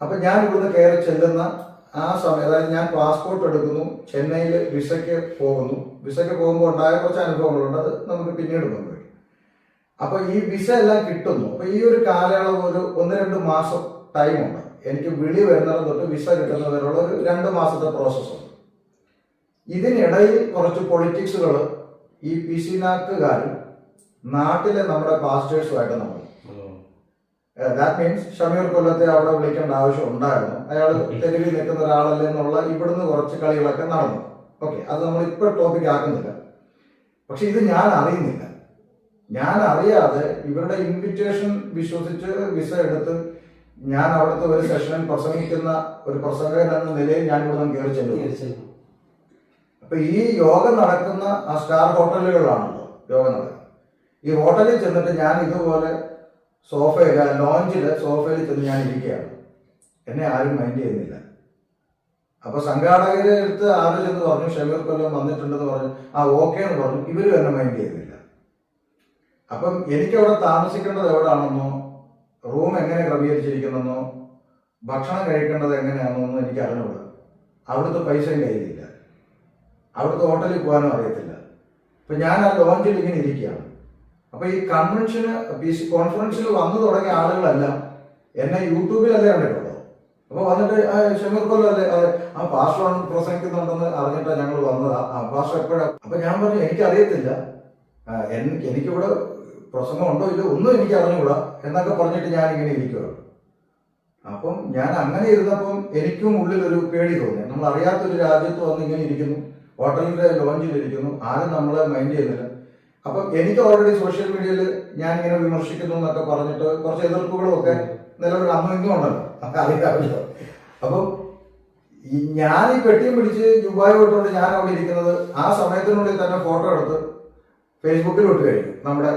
അപ്പൊ ഞാൻ ഇവിടുന്ന് കയറി ചെല്ലുന്ന ആ സമയം, അതായത് ഞാൻ പാസ്പോർട്ട് എടുക്കുന്നു, ചെന്നൈയിൽ വിസയ്ക്ക് പോകുമ്പോൾ ഉണ്ടായ കുറച്ച് അനുഭവങ്ങളുണ്ട്, അത് നമുക്ക് പിന്നീട് കൊണ്ടുപോയി. അപ്പൊ ഈ വിസ എല്ലാം കിട്ടുന്നു. അപ്പൊ ഈ ഒരു കാലയളവ് ഒരു 1-2 മാസം ടൈമുണ്ട് എനിക്ക് വിളി വരുന്നിടം തൊട്ട് വിസ കിട്ടുന്നതിനുള്ള ഒരു 2 മാസത്തെ പ്രോസസ്സുണ്ട്. ഇതിനിടയിൽ കുറച്ച് പൊളിറ്റിക്സുകൾ ഈ പിസിനാക്കുകാരും നാട്ടിലെ നമ്മുടെ പാസ്റ്റേഴ്സുമായിട്ട് നമ്മൾ ദാറ്റ് മീൻസ് ഷമീർ കൊല്ലത്തെ അവിടെ വിളിക്കേണ്ട ആവശ്യം ഉണ്ടായിരുന്നു. അയാൾ തെരുവിൽ നിൽക്കുന്ന ഒരാളല്ലേ എന്നുള്ള ഇവിടുന്ന് കുറച്ച് കളികളൊക്കെ നടന്നു. ഓക്കെ, അത് നമ്മൾ ഇപ്പോൾ ടോപ്പിക് ആക്കുന്നില്ല. പക്ഷെ ഇത് ഞാൻ അറിയുന്നില്ല. ഞാൻ അറിയാതെ ഇവരുടെ ഇൻവിറ്റേഷൻ വിശ്വസിച്ച് വിസ എടുത്ത് ഞാൻ അവിടുത്തെ ഒരു സെഷനിൽ പ്രസംഗിക്കുന്ന ഒരു പ്രസംഗകൻ എന്ന നിലയിൽ ഞാൻ ഇവിടെ നിന്ന് കയറി ചെല്ലുന്നു. അപ്പൊ ഈ യോഗം നടക്കുന്ന ആ സ്റ്റാർ ഹോട്ടലുകളിലാണല്ലോ യോഗം നടക്കുന്നത്. ഈ ഹോട്ടലിൽ ചെന്നിട്ട് ഞാൻ ഇതുപോലെ ലോഞ്ചില് സോഫയിൽ ചെന്ന് ഞാൻ ഇരിക്കുകയാണ്. എന്നെ ആരും മൈൻഡ് ചെയ്യുന്നില്ല. അപ്പൊ സംഘാടകരെ അടുത്ത് ആര് ചെന്ന് പറഞ്ഞു ഷമീർ കൊല്ലം വന്നിട്ടുണ്ടെന്ന് പറഞ്ഞു. ആ ഓക്കെ എന്ന് പറഞ്ഞു. ഇവരും എന്നെ മൈൻഡ് ചെയ്യുന്നില്ല. അപ്പം എനിക്കവിടെ താമസിക്കേണ്ടത് എവിടെയാണെന്നോ റൂം എങ്ങനെ ക്രമീകരിച്ചിരിക്കുന്നെന്നോ ഭക്ഷണം കഴിക്കേണ്ടത് എങ്ങനെയാണെന്നൊന്നും എനിക്ക് അറിഞ്ഞൂടാ. അവിടുത്തെ പൈസയും കയ്യിലില്ല. അവിടുത്തെ ഹോട്ടലിൽ പോകാനും അറിയത്തില്ല. അപ്പൊ ഞാൻ ആ ലോഞ്ചിൽ ഇങ്ങനെ ഇരിക്കുകയാണ്. അപ്പൊ ഈ കൺവെൻഷന് കോൺഫറൻസിൽ വന്നു തുടങ്ങിയ ആളുകളെല്ലാം എന്നെ യൂട്യൂബിലല്ലേ കണ്ടിട്ടുള്ളൂ. അപ്പൊ വന്നിട്ട് ഷമീർ കൊല്ലം അല്ലേ ആ പാസ്റ്റർ പ്രസംഗിക്കുന്നുണ്ടെന്ന് അറിഞ്ഞിട്ടാണ് ഞങ്ങൾ വന്നത്. ആ പാസ്റ്റർ എപ്പോഴാ? അപ്പൊ ഞാൻ പറഞ്ഞു എനിക്കറിയത്തില്ല, എനിക്കിവിടെ പ്രസംഗം ഉണ്ടോ ഇല്ലോ ഒന്നും എനിക്ക് അറിഞ്ഞുകൂടാ എന്നൊക്കെ പറഞ്ഞിട്ട് ഞാൻ ഇങ്ങനെ ഇരിക്കുകയാണ്. അപ്പം ഞാൻ അങ്ങനെ ഇരുന്നപ്പം എനിക്കും ഉള്ളിലൊരു പേടി തോന്നി. നമ്മൾ അറിയാത്തൊരു രാജ്യത്ത് വന്ന് ഇങ്ങനെ ഇരിക്കുന്നു, ഹോട്ടലിന്റെ ലോഞ്ചിൽ ഇരിക്കുന്നു, ആരും നമ്മളെ മൈൻഡ് ചെയ്യുന്നില്ല. അപ്പം എനിക്ക് ഓൾറെഡി സോഷ്യൽ മീഡിയയിൽ ഞാൻ ഇങ്ങനെ വിമർശിക്കുന്നു എന്നൊക്കെ പറഞ്ഞിട്ട് കുറച്ച് എതിർപ്പുകളും ഒക്കെ നിലവിൽ അന്നും ഇന്നും ഉണ്ടല്ലോ, അറിയാമല്ലോ. അപ്പം ഞാൻ ഈ പെട്ടിയും പിടിച്ച് ദുബായ് വിട്ടുകൊണ്ട് ഞാൻ അവിടെ ഇരിക്കുന്നത് ആ സമയത്തിനുള്ളിൽ തന്നെ ഫോട്ടോ എടുത്ത് ഫേസ്ബുക്കിൽ വിട്ട് കഴിഞ്ഞു നമ്മുടെ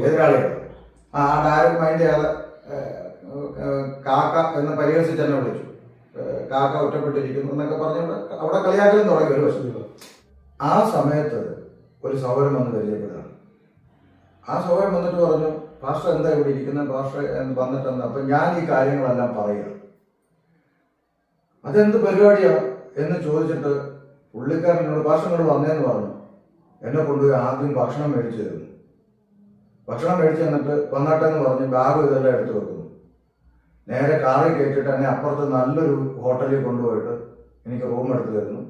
എതിരാളികൾ. ആരും മൈൻഡ് ചെയ്യാതെ കാക്ക എന്ന് പരിഹസിച്ച് തന്നെ വിളിച്ചു. കാക്ക ഒറ്റപ്പെട്ടിരിക്കുന്നു എന്നൊക്കെ പറഞ്ഞുകൊണ്ട് അവിടെ കളിയാക്കലും തുടങ്ങി ഒരു വശം. ആ സമയത്ത് ഒരു സഹോദരൻ വന്ന് പരിചയപ്പെടുകയാണ്. ആ സഹോദരൻ വന്നിട്ട് പറഞ്ഞു, പാസ്റ്റർ എന്താ ഇവിടെ ഇരിക്കുന്നത്, പാസ്റ്റർ വന്നിട്ടെന്ന്. അപ്പൊ ഞാൻ ഈ കാര്യങ്ങളെല്ലാം പറയുക. അതെന്ത് പരിപാടിയാ എന്ന് ചോദിച്ചിട്ട് പുള്ളിക്കാരനോട് പാസ്റ്ററിനോട് വന്നേന്ന് പറഞ്ഞു. എന്നെ കൊണ്ടുപോയി ആദ്യം ഭക്ഷണം മേടിച്ചു തരുന്നു. ഭക്ഷണം മേടിച്ചു തന്നിട്ട് വന്നാട്ടെന്ന് പറഞ്ഞ് ബാഗ് ഇതെല്ലാം എടുത്തു വെക്കുന്നു. നേരെ കാറിൽ കയറ്റിയിട്ട് എന്നെ അപ്പുറത്ത് നല്ലൊരു ഹോട്ടലിൽ കൊണ്ടുപോയിട്ട് എനിക്ക് റൂം എടുത്ത് തരുന്നു.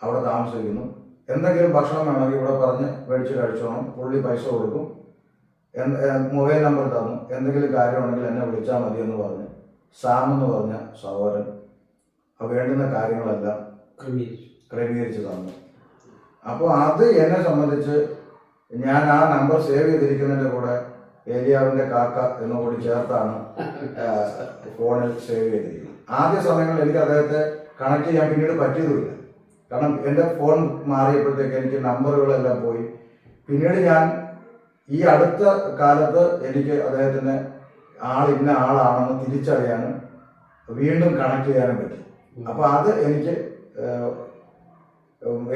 അവിടെ താമസിക്കുന്നു. എന്തെങ്കിലും ഭക്ഷണം വേണമെങ്കിൽ ഇവിടെ പറഞ്ഞ് മേടിച്ച് കഴിച്ചോണം. പുള്ളി പൈസ കൊടുക്കും. മൊബൈൽ നമ്പർ തന്നു. എന്തെങ്കിലും കാര്യമാണെങ്കിൽ എന്നെ വിളിച്ചാൽ മതി എന്ന് പറഞ്ഞ് സാം എന്ന് പറഞ്ഞ സഹോദരൻ വേണ്ടുന്ന കാര്യങ്ങളെല്ലാം ക്രമീകരിച്ച് തന്നു. അപ്പോൾ അത് എന്നെ സംബന്ധിച്ച് ഞാൻ ആ നമ്പർ സേവ് ചെയ്തിരിക്കുന്നതിൻ്റെ കൂടെ ഏലിയാവിൻ്റെ കാക്ക എന്നുകൂടി ചേർത്താണ് ഫോണിൽ സേവ് ചെയ്തിരിക്കുന്നത്. ആദ്യ സമയങ്ങളിൽ എനിക്ക് അദ്ദേഹത്തെ കണക്ട് ചെയ്യാൻ പിന്നീട് പറ്റിയതുമില്ല. കാരണം എൻ്റെ ഫോൺ മാറിയപ്പോഴത്തേക്ക് എനിക്ക് നമ്പറുകളെല്ലാം പോയി. പിന്നീട് ഞാൻ ഈ അടുത്ത കാലത്ത് എനിക്ക് അദ്ദേഹത്തിന് ഇന്ന ആളാണെന്ന് തിരിച്ചറിയാനും വീണ്ടും കണക്ട് ചെയ്യാനും പറ്റി. അപ്പൊ അത് എനിക്ക്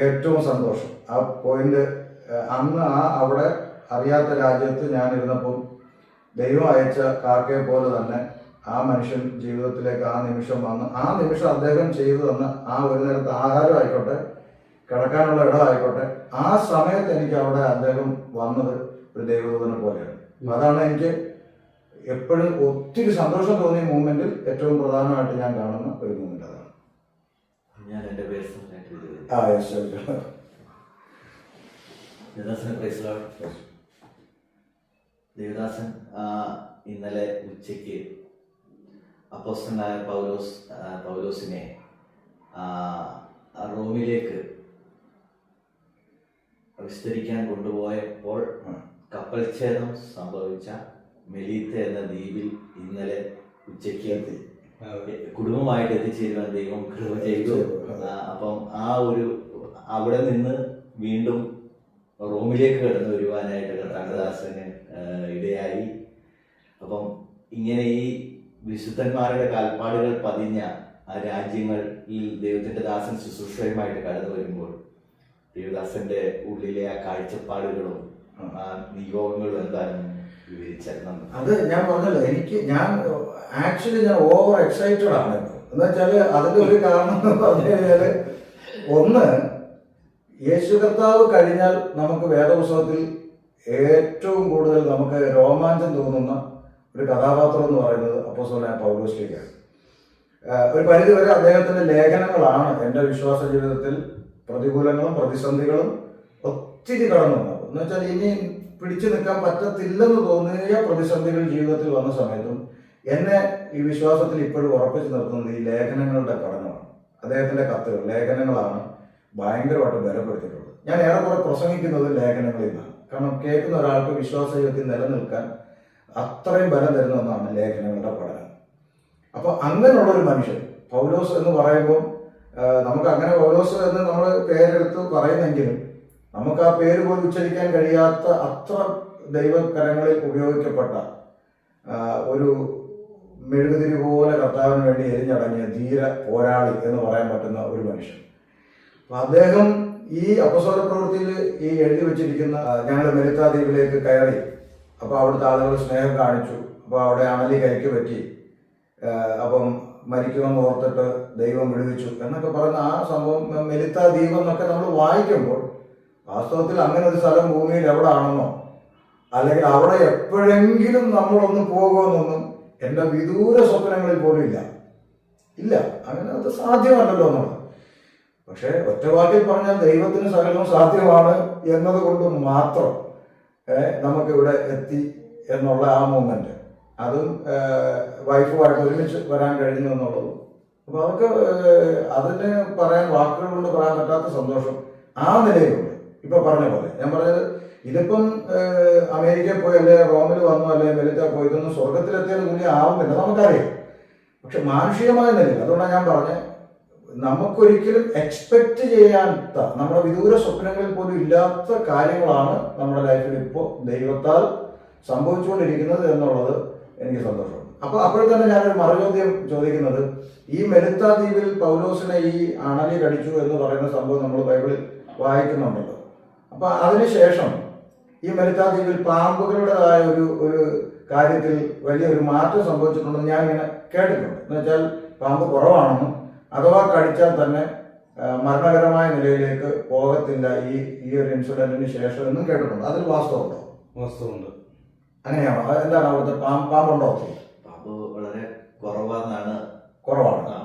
ഏറ്റവും സന്തോഷം. ആ പോയിന്റ് അന്ന് അവിടെ അറിയാത്ത രാജ്യത്ത് ഞാൻ ഇരുന്നപ്പോൾ ദൈവം അയച്ച കാക്കയെ പോലെ തന്നെ ആ മനുഷ്യൻ ജീവിതത്തിലേക്ക് ആ നിമിഷം വന്ന് ആ നിമിഷം അദ്ദേഹം ചെയ്തു തന്ന ആ ഒരു നേരത്തെ ആഹാരം ആയിക്കോട്ടെ, കിടക്കാനുള്ള ഇടം ആയിക്കോട്ടെ, ആ സമയത്ത് എനിക്ക് അവിടെ അദ്ദേഹം വന്നത് ഒരു ദൈവദൂതനെ പോലെയാണ്. അതാണ് എനിക്ക് എപ്പോഴും ഒത്തിരി സന്തോഷം തോന്നിയ മൂമെന്റിൽ ഏറ്റവും പ്രധാനമായിട്ട് ഞാൻ കാണുന്ന ഒരു മൂമെന്റ് അതാണ്. ഞാൻ എൻ്റെ പേഴ്സണലായിട്ട് ദേവദാസൻ ഇന്നലെ ഉച്ചയ്ക്ക് അപ്പോസ്തലനായ പൗലോസിനെ റോമിലേക്ക് വിസ്തരിക്കാൻ കൊണ്ടുപോയപ്പോൾ കപ്പൽ ഛേദം സംഭവിച്ച മെലീത്ത എന്ന ദ്വീപിൽ ഇന്നലെ ഉച്ചയ്ക്ക് കുടുംബമായിട്ട് എത്തിച്ചേരുവാൻ ദൈവം കൃപ ചെയ്തു. അപ്പം അവിടെ നിന്ന് വീണ്ടും റോമിലേക്ക് കടന്നു വരുവാനായിട്ട് കർത്താദാസന് ഇടയായി. അപ്പം ഇങ്ങനെ ഈ വിശുദ്ധന്മാരുടെ കാൽപ്പാടുകൾ പതിഞ്ഞ ആ രാജ്യങ്ങളിൽ ദൈവത്തിന്റെ ദാസൻ ശുശ്രൂഷയുമായിട്ട് കടന്നു വരുമ്പോൾ ദേവദാസന്റെ ഉള്ളിലെ ആ കാഴ്ചപ്പാടുകളും ആ നിയോഗങ്ങളും എന്താണെന്ന് വിവരിച്ചിരുന്നു. അത് ഞാൻ പറഞ്ഞല്ലോ, ഞാൻ ഓവർ എക്സൈറ്റഡ് ആണ്. എന്ന് വെച്ചാല് അതിന്റെ ഒരു കാരണം എന്ന് പറഞ്ഞു കഴിഞ്ഞാല്, ഒന്ന്, യേശു കർത്താവ് കഴിഞ്ഞാൽ നമുക്ക് വേദപുസ്തകത്തിൽ ഏറ്റവും കൂടുതൽ നമുക്ക് രോമാഞ്ചം തോന്നുന്ന ഒരു കഥാപാത്രം എന്ന് പറയുന്നത് അപ്പോസ്തലനായ പൗലോസ്ലീഹയാണ്. ഒരു പരിധിവരെ അദ്ദേഹത്തിന്റെ ലേഖനങ്ങളാണ് എൻ്റെ വിശ്വാസ ജീവിതത്തിൽ പ്രതികൂലങ്ങളും പ്രതിസന്ധികളും ഒത്തിരി കടന്നു വന്നത്. എന്ന് വെച്ചാൽ ഇനി പിടിച്ചു നിൽക്കാൻ പറ്റത്തില്ലെന്ന് തോന്നിയ പ്രതിസന്ധികൾ ജീവിതത്തിൽ വന്ന സമയത്തും എന്നെ ഈ വിശ്വാസത്തിൽ ഇപ്പോഴും ഉറപ്പിച്ചു നിർത്തുന്നത് ഈ ലേഖനങ്ങളുടെ പഠനമാണ്. അദ്ദേഹത്തിന്റെ കത്തുകൾ, ലേഖനങ്ങളാണ് ഭയങ്കരമായിട്ട് ബലപ്പെടുത്തിയിട്ടുള്ളത്. ഞാൻ ഏറെക്കുറെ പ്രസംഗിക്കുന്നത് ലേഖനങ്ങളിൽ നിന്നാണ്. കാരണം കേൾക്കുന്ന ഒരാൾക്ക് വിശ്വാസ ജീവിതത്തിൽ നിലനിൽക്കാൻ അത്രയും ബലം തരുന്ന ഒന്നാണ് ലേഖനങ്ങളുടെ പഠനം. അപ്പൊ അങ്ങനെയുള്ളൊരു മനുഷ്യൻ പൗലോസ് എന്ന് പറയുമ്പോൾ നമുക്ക് അങ്ങനെ പൗലോസ് എന്ന് നമ്മൾ പേരെടുത്ത് പറയുന്നെങ്കിലും നമുക്ക് ആ പേര് പോലും ഉച്ചരിക്കാൻ കഴിയാത്ത അത്ര ദൈവകരങ്ങളിൽ ഉപയോഗിക്കപ്പെട്ട ഒരു മെഴുകുതിരി പോലെ കർത്താവിന് വേണ്ടി എരിഞ്ഞടങ്ങിയ ധീര പോരാളി എന്ന് പറയാൻ പറ്റുന്ന ഒരു മനുഷ്യൻ. അപ്പൊ അദ്ദേഹം ഈ അപ്പസ്തോല പ്രവൃത്തിയിൽ ഈ എഴുതി വെച്ചിരിക്കുന്ന ഞങ്ങൾ മെലിത്ത ദ്വീപിലേക്ക് കയറി, അപ്പൊ അവിടുത്തെ ആളുകൾ സ്നേഹം കാണിച്ചു, അപ്പൊ അവിടെ അണലി കരിക്ക് പറ്റി, അപ്പം മരിക്കുമെന്ന് ഓർത്തിട്ട് ദൈവം വിടുവിച്ചു എന്നൊക്കെ പറയുന്ന ആ സംഭവം മെലിത്ത ദ്വീപ് എന്നൊക്കെ നമ്മൾ വായിക്കുമ്പോൾ വാസ്തവത്തിൽ അങ്ങനെ ഒരു സ്ഥലം ഭൂമിയിൽ എവിടെ ആണെന്നോ അല്ലെങ്കിൽ അവിടെ എപ്പോഴെങ്കിലും നമ്മളൊന്ന് പോകുമെന്നൊന്നും എൻ്റെ വിദൂര സ്വപ്നങ്ങളിൽ പോലും ഇല്ല. അങ്ങനെ അത് സാധ്യമല്ലല്ലോ എന്നുള്ളത്. പക്ഷെ ഒറ്റവാക്കിൽ പറഞ്ഞാൽ ദൈവത്തിന് സകലവും സാധ്യമാണ് എന്നതുകൊണ്ട് മാത്രം നമുക്കിവിടെ എത്തി എന്നുള്ള ആ മൂമെന്റ്, അതും വൈഫുമായിട്ട് ഒരുമിച്ച് വരാൻ കഴിഞ്ഞു എന്നുള്ളതും, അപ്പൊ അതൊക്കെ അതിന് പറയാൻ വാക്കുകൾ കൊണ്ട് പറയാൻ പറ്റാത്ത സന്തോഷം ആ നിലയിലുണ്ട്. ഇപ്പൊ പറഞ്ഞ പോലെ ഞാൻ പറഞ്ഞത്, ഇതിപ്പം അമേരിക്കയിൽ പോയി അല്ലെ റോമിൽ വന്നു അല്ലെ വെലുത്ത പോയി, ഇതൊന്നും സ്വർഗത്തിലെത്തിയത് തുല്യം ആവുന്നില്ല, നമുക്കറിയാം. പക്ഷെ മാനുഷികമായ നിലയിൽ, അതുകൊണ്ടാണ് ഞാൻ പറഞ്ഞത്, നമുക്കൊരിക്കലും എക്സ്പെക്ട് ചെയ്യാത്ത, നമ്മുടെ വിദൂര സ്വപ്നങ്ങളിൽ പോലും ഇല്ലാത്ത കാര്യങ്ങളാണ് നമ്മുടെ ലൈഫിൽ ഇപ്പോൾ ദൈവത്താൽ സംഭവിച്ചുകൊണ്ടിരിക്കുന്നത് എന്നുള്ളത് എനിക്ക് സന്തോഷമുണ്ട്. അപ്പോൾ തന്നെ ഞാനൊരു മറുചോദ്യം ചോദിക്കുന്നത്, ഈ മെലിത്ത ദ്വീപിൽ പൗലോസിനെ ഈ അണലി കടിച്ചു എന്ന് പറയുന്ന സംഭവം നമ്മൾ ബൈബിളിൽ വായിക്കുന്നുണ്ടല്ലോ. അപ്പൊ അതിനുശേഷം ഈ മെലിത്ത ദ്വീപിൽ പാമ്പുകളുടേതായ ഒരു കാര്യത്തിൽ വലിയൊരു മാറ്റം സംഭവിച്ചിട്ടുണ്ടെന്ന് ഞാനിങ്ങനെ കേട്ടിട്ടുണ്ട്. എന്ന് വെച്ചാൽ പാമ്പ് കുറവാണെന്നും അഥവാ കടിച്ചാൽ തന്നെ മരണകരമായ നിലയിലേക്ക് പോകത്തില്ല ഈ ഒരു ഇൻസിഡന്റിന് ശേഷം എന്നും കേട്ടിട്ടുണ്ട്. അതിൽ വാസ്തവമുണ്ടോ? വാസ്തവമുണ്ട്. അങ്ങനെയാണോ? എന്താണ് അവിടുത്തെ പാമ്പുണ്ടോ? പാമ്പ് വളരെ കുറവാണ്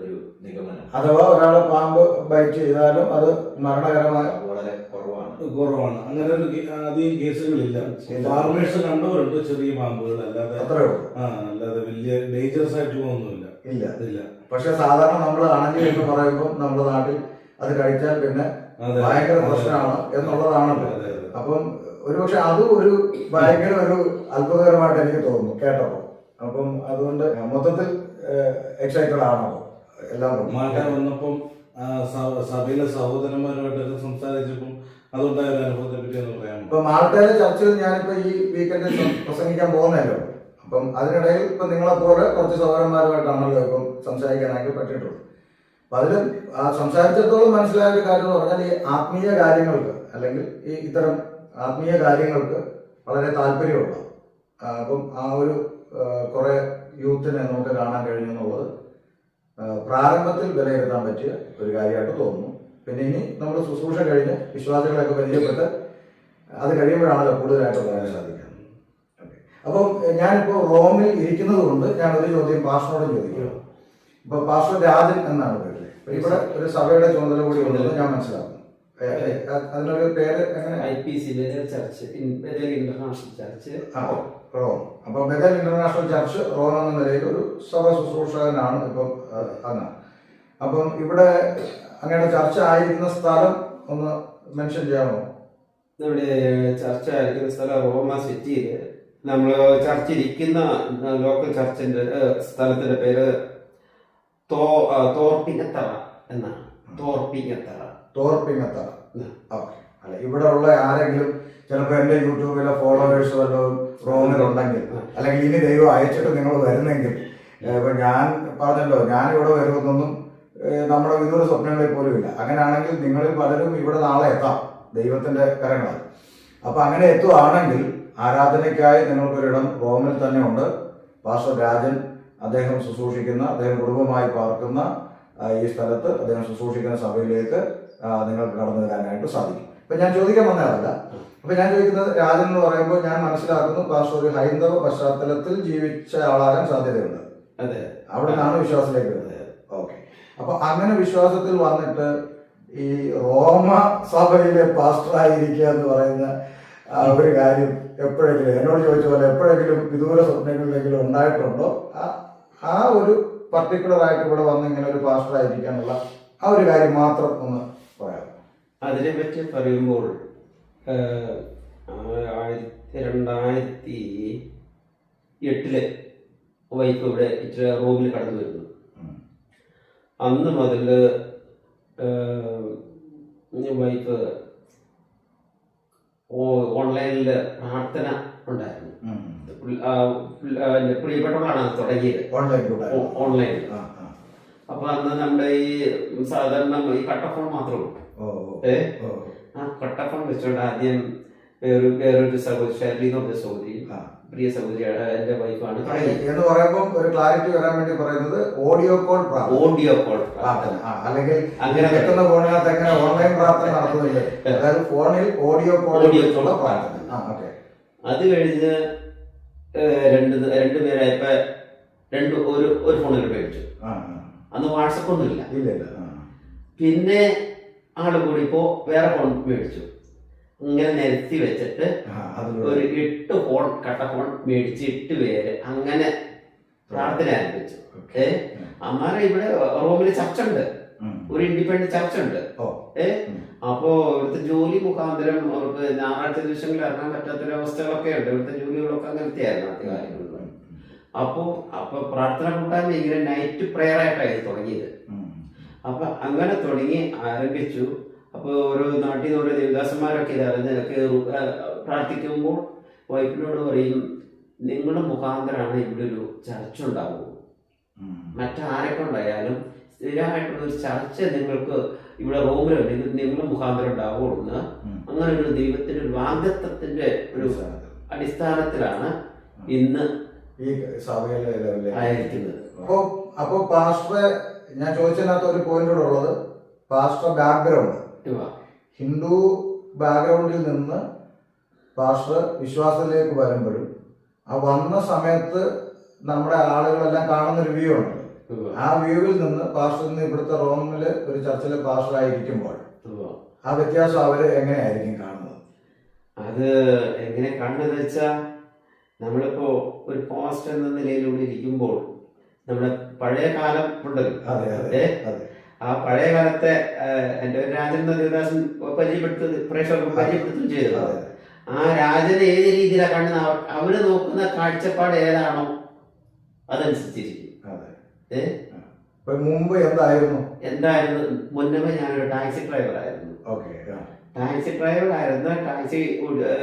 ഒരു നിഗമനം. അഥവാ ഒരാളെ പാമ്പ് ബൈറ്റ് ചെയ്താലും അത് മരണകരമായ വളരെ കുറവാണ്. അങ്ങനെ ഒരു അധികം കേസുകളില്ല. ഫാർമേഴ്സ് കണ്ടവരുണ്ട് ചെറിയ പാമ്പുകൾ, അല്ലാതെ വലിയ ഡേഞ്ചറസ് ആയിട്ടുള്ള ഒന്നുമില്ല. ഇല്ല. പക്ഷെ സാധാരണ നമ്മൾ അണലി എന്ന് പറയുമ്പോൾ നമ്മുടെ നാട്ടിൽ അത് കഴിച്ചാൽ പിന്നെ ഭയങ്കര പ്രശ്നമാണ് എന്നുള്ളതാണല്ലോ. അപ്പം ഒരുപക്ഷെ അതും ഒരു ഭയങ്കര ഒരു അത്ഭുതകരമായിട്ട് എനിക്ക് തോന്നുന്നു കേട്ടപ്പോൾ. അപ്പം അതുകൊണ്ട് മൊത്തത്തിൽ എക്സൈറ്റഡ് ആണോ എല്ലാം മാറ്റാൻ വന്നപ്പം സഭയിലെ സഹോദരന്മാരുമായിട്ടൊക്കെ സംസാരിച്ചപ്പം അതുണ്ടായ ഒരു അനുഭവത്തെ പറ്റി ഒന്ന് പറയാം. ഇപ്പൊ മാൾട്ടയിലെ ചർച്ചിൽ ഞാനിപ്പോ ഈ വീക്കെൻഡിൽ പ്രസംഗിക്കാൻ പോകുന്നല്ലോ. അപ്പം അതിനിടയിൽ ഇപ്പൊ നിങ്ങളെപ്പോലെ കുറച്ച് സഹോദരന്മാരുമായിട്ടാണല്ലോ ഇപ്പം സംസാരിക്കാനായിട്ട് പറ്റിയിട്ടുള്ളത്. അപ്പൊ അതിൽ സംസാരിച്ചിടത്തോളം മനസ്സിലായ ഒരു കാര്യം എന്ന് പറഞ്ഞാൽ, ഈ ആത്മീയ കാര്യങ്ങൾക്ക് അല്ലെങ്കിൽ ഈ ഇത്തരം ആത്മീയ കാര്യങ്ങൾക്ക് വളരെ താല്പര്യമുള്ള, അപ്പം ആ ഒരു കുറെ യൂത്തിനെ നമുക്ക് കാണാൻ കഴിഞ്ഞു എന്നുള്ളത് പ്രാരംഭത്തിൽ വിലയിരുത്താൻ പറ്റിയ ഒരു കാര്യമായിട്ട് തോന്നുന്നു. പിന്നെ ഇനി നമ്മൾ ശുശ്രൂഷ കഴിഞ്ഞ് വിശ്വാസികളെയൊക്കെ പരിചയപ്പെട്ട് അത് കഴിയുമ്പോഴാണല്ലോ കൂടുതലായിട്ട് പറയാൻ സാധിക്കുക. അപ്പം ഞാനിപ്പോൾ റോമിൽ ഇരിക്കുന്നത് കൊണ്ട് ഞാൻ ഒരു ചോദ്യം പാസ്റ്ററോട് ചോദിക്കും. ഇപ്പൊ പാസ്റ്റർ രാജൻ എന്നാണ് പേര്. ഇവിടെ ഒരു സഭയുടെ ചുമതല കൂടി ഉണ്ടെന്ന് ഞാൻ മനസ്സിലാക്കുന്നു. അതിനൊരു പേര് എങ്ങനെ? IPC church, international church Rome. അപ്പൊ ബെഥൽ ഇന്റർനാഷണൽ ചർച്ച് റോം എന്ന നിലയിൽ ഒരു സഭ ശുശ്രൂഷകനാണ് ഇപ്പം അങ്ങ്. അപ്പം ഇവിടെ അങ്ങനെ ചർച്ച ആയിരിക്കുന്ന സ്ഥലം ഒന്ന് മെൻഷൻ ചെയ്യാമോ? നമ്മുടെ ചർച്ച ആയിരിക്കുന്ന സ്ഥലം റോമ സിറ്റിയിൽ. നമ്മൾ ചർച്ച ഇരിക്കുന്ന ലോക്കൽ ചർച്ചിന്റെ സ്ഥലത്തിന്റെ പേര് തോർപ്പിങ്ങത്തറ എന്നാണ്. തോർപ്പിങ്ങത്തറ. അല്ല, ഇവിടെ ഉള്ള ആരെങ്കിലും ചിലപ്പോ എന്റെ യൂട്യൂബിലെ ഫോളോവേഴ്സ് വല്ലതും റോമിലുണ്ടെങ്കിൽ, അല്ലെങ്കിൽ ഇനി ദൈവം അയച്ചിട്ട് നിങ്ങൾ വരുന്നെങ്കിൽ, ഇപ്പൊ ഞാൻ പറഞ്ഞല്ലോ ഞാനിവിടെ വരുമെന്നൊന്നും നമ്മുടെ വിദൂര സ്വപ്നങ്ങളിൽ പോലും ഇല്ല. അങ്ങനെയാണെങ്കിൽ നിങ്ങളിൽ പലരും ഇവിടെ നാളെ എത്താം ദൈവത്തിന്റെ കരങ്ങളാൽ. അപ്പൊ അങ്ങനെ എത്തുകയാണെങ്കിൽ ആരാധനയ്ക്കായി നിങ്ങൾക്കൊരിടം റോമിൽ തന്നെ ഉണ്ട്. പാസ്റ്റർ രാജൻ അദ്ദേഹം ശുശ്രൂഷിക്കുന്ന, അദ്ദേഹം കുടുംബമായി പാർക്കുന്ന ഈ സ്ഥലത്ത് അദ്ദേഹം ശുശ്രൂഷിക്കുന്ന സഭയിലേക്ക് നിങ്ങൾക്ക് കടന്നു വരാനായിട്ട് സാധിക്കും. ഇപ്പൊ ഞാൻ ചോദിക്കാൻ വന്നതല്ല. അപ്പൊ ഞാൻ ചോദിക്കുന്നത്, രാജൻ എന്ന് പറയുമ്പോൾ ഞാൻ മനസ്സിലാക്കുന്നു പാസ്റ്റർ ഒരു ഹൈന്ദവ പശ്ചാത്തലത്തിൽ ജീവിച്ച ആളാകാൻ സാധ്യതയുണ്ട്. അതെ. അവിടെ നിന്നാണ് വിശ്വാസത്തിലേക്ക് വരുന്നത്. ഓക്കെ. അപ്പൊ അങ്ങനെ വിശ്വാസത്തിൽ വന്നിട്ട് ഈ റോമ സഭയിലെ പാസ്റ്ററായിരിക്കുക എന്ന് പറയുന്ന ഒരു കാര്യം എപ്പോഴെങ്കിലും എന്നോട് ചോദിച്ച പോലെ എപ്പോഴെങ്കിലും വിദൂര സ്വപ്നങ്ങളിലെങ്കിലും ഉണ്ടായിട്ടുണ്ടോ? ആ ഒരു പർട്ടിക്കുലർ ആയിട്ട് ഇവിടെ വന്ന് ഇങ്ങനെ ഒരു പാസ്റ്ററായിരിക്കാനുള്ള ആ ഒരു കാര്യം മാത്രം ഒന്ന് പറയാം. അതിനെ പറ്റി പറയുമ്പോൾ 2008 വൈഫ് ഇവിടെ ഇച്ചിരി റൂമിൽ കടന്നു വരുന്നു. അന്ന് മുതൽ വൈഫ് ഓൺലൈനിൽ പ്രാർത്ഥന ഉണ്ടായിരുന്നു. പ്രിയപ്പെട്ടവളാണ് അത് തുടങ്ങിയത് ഓൺലൈനിൽ. അപ്പൊ അന്ന് നമ്മുടെ ഈ സാധാരണ ഈ കട്ടഫോൺ മാത്രമേ ഉള്ളൂ. ആ കട്ടഫോൺ വെച്ചോണ്ട് ആദ്യം വേറൊരു സഹോദരി ഷെർലി എന്ന് പറഞ്ഞ സഹോദരി, പ്രിയ സഹോദരി, എന്റെ വൈഫാണ് എന്ന് പറയുമ്പോൾ ഒരു ക്ലാരിറ്റി വരാൻ വേണ്ടി പറയുന്നത് ഓഡിയോ കോൾ പ്രാർത്ഥന, അല്ലെങ്കിൽ അങ്ങനെ വെക്കുന്ന ഫോണിനകത്ത് എങ്ങനെ ഓൺലൈൻ പ്രാർത്ഥന നടത്തുന്നില്ല, അതായത് ഫോണിൽ ഓഡിയോ കോൾ പ്രാർത്ഥന. അത് കഴിഞ്ഞ് രണ്ടുപേരായപ്പോ ഒരു ഫോണിൽ മേടിച്ചു. അന്ന് വാട്സപ്പ് ഒന്നും ഇല്ല. പിന്നെ ആള് കൂടി ഇപ്പോ വേറെ ഫോൺ മേടിച്ചു. ഇങ്ങനെ നിരത്തി വെച്ചിട്ട് ഒരു 8 ഫോൺ കട്ട ഫോൺ മേടിച്ച് 8 പേര് അങ്ങനെ പ്രാർത്ഥന ആരംഭിച്ചു. അമ്മാരെ ഇവിടെ റോമില് ചർച്ച ഉണ്ട്, ഒരു ഇൻഡിപെൻഡന്റ് ചർച്ച ഉണ്ട്. അപ്പോ ഇവിടുത്തെ ജോലി മുഖാന്തരം അവർക്ക് ഞായറാഴ്ച ദിവസങ്ങളിൽ ഇറങ്ങാൻ പറ്റാത്തൊരവസ്ഥകളൊക്കെ ഉണ്ട്. ഇവിടുത്തെ ജോലികളൊക്കെ അങ്ങനത്തെ ആയിരുന്നു ആദ്യ കാലങ്ങളിൽ. അപ്പൊ പ്രാർത്ഥന കൂട്ടാൻ ഇങ്ങനെ നൈറ്റ് പ്രെയർ ആയിട്ടായിരുന്നു തുടങ്ങിയത്. അപ്പൊ അങ്ങനെ തുടങ്ങി ആരംഭിച്ചു. അപ്പോൾ ഓരോ നാട്ടിൽ നിന്ന് ഓരോ ദേവദാസന്മാരൊക്കെ ഇതറിഞ്ഞ് പ്രാർത്ഥിക്കുമ്പോൾ വൈഫിനോട് പറയും, നിങ്ങളുടെ മുഖാന്തരമാണ് ഇവിടെ ഒരു ചർച്ച ഉണ്ടാവുള്ളൂ, മറ്റാരൊക്കെ ഉണ്ടായാലും സ്ഥിരമായിട്ടുള്ള ഒരു ചർച്ച നിങ്ങൾക്ക് ഇവിടെ റോമിലുണ്ടെങ്കിൽ നിങ്ങളുടെ മുഖാന്തരം ഉണ്ടാവുള്ളൂ. അങ്ങനെ ഒരു ദൈവത്തിന്റെ ഒരു വാഗ്ദത്തത്തിന്റെ ഒരു അടിസ്ഥാനത്തിലാണ് ഇന്ന് ഈ സഭയിലെ ആയിരിക്കുന്നത്. അപ്പോ പാസ്റ്ററെ ഞാൻ ചോദിച്ചതിനകത്ത് ഒരു പോയിന്റ് കൂടെ ഉള്ളത്, പാസ്റ്റർ ബാക്ക്ഗ്രൗണ്ട് ഹിന്ദു ബാക്ക്ഗ്രൗണ്ടിൽ നിന്ന് പാസ്റ്റർ വിശ്വാസത്തിലേക്ക് വരുമ്പോഴും ആ വന്ന സമയത്ത് നമ്മുടെ ആളുകളെല്ലാം കാണുന്നൊരു വ്യൂ ഉണ്ട്. ആ വ്യൂവിൽ നിന്ന് പാസ്റ്ററിന് ഇവിടുത്തെ റോമില് ഒരു ചർച്ചിലെ പാസ്റ്റർ ആയിരിക്കുമ്പോൾ ആ വ്യത്യാസം അവര് എങ്ങനെയായിരിക്കും കാണുന്നത്? അത് എങ്ങനെ കാണുന്നത് വെച്ചാ, നമ്മളിപ്പോ ഒരു പാസ്റ്റർ എന്ന നിലയിലൂടെ ഇരിക്കുമ്പോൾ നമ്മുടെ പഴയ കാലം ഉണ്ടല്ലോ, ആ പഴയ കാലത്തെ എന്റെ ഒരു രാജൻ ദേവദാസൻ പ്രേക്ഷകർക്ക് പരിചയപ്പെടുത്തുകയും ചെയ്തത്. ആ രാജന് ഏത് രീതിയിലാണ് കാണുന്നത്, അവര് നോക്കുന്ന കാഴ്ചപ്പാട് ഏതാണോ അതനുസരിച്ചിരിക്കും. മുമ്പ് എന്തായിരുന്നു മുന്നമേ ഞാനൊരു ടാക്സി ഡ്രൈവർ ആയിരുന്നു. ടാക്സി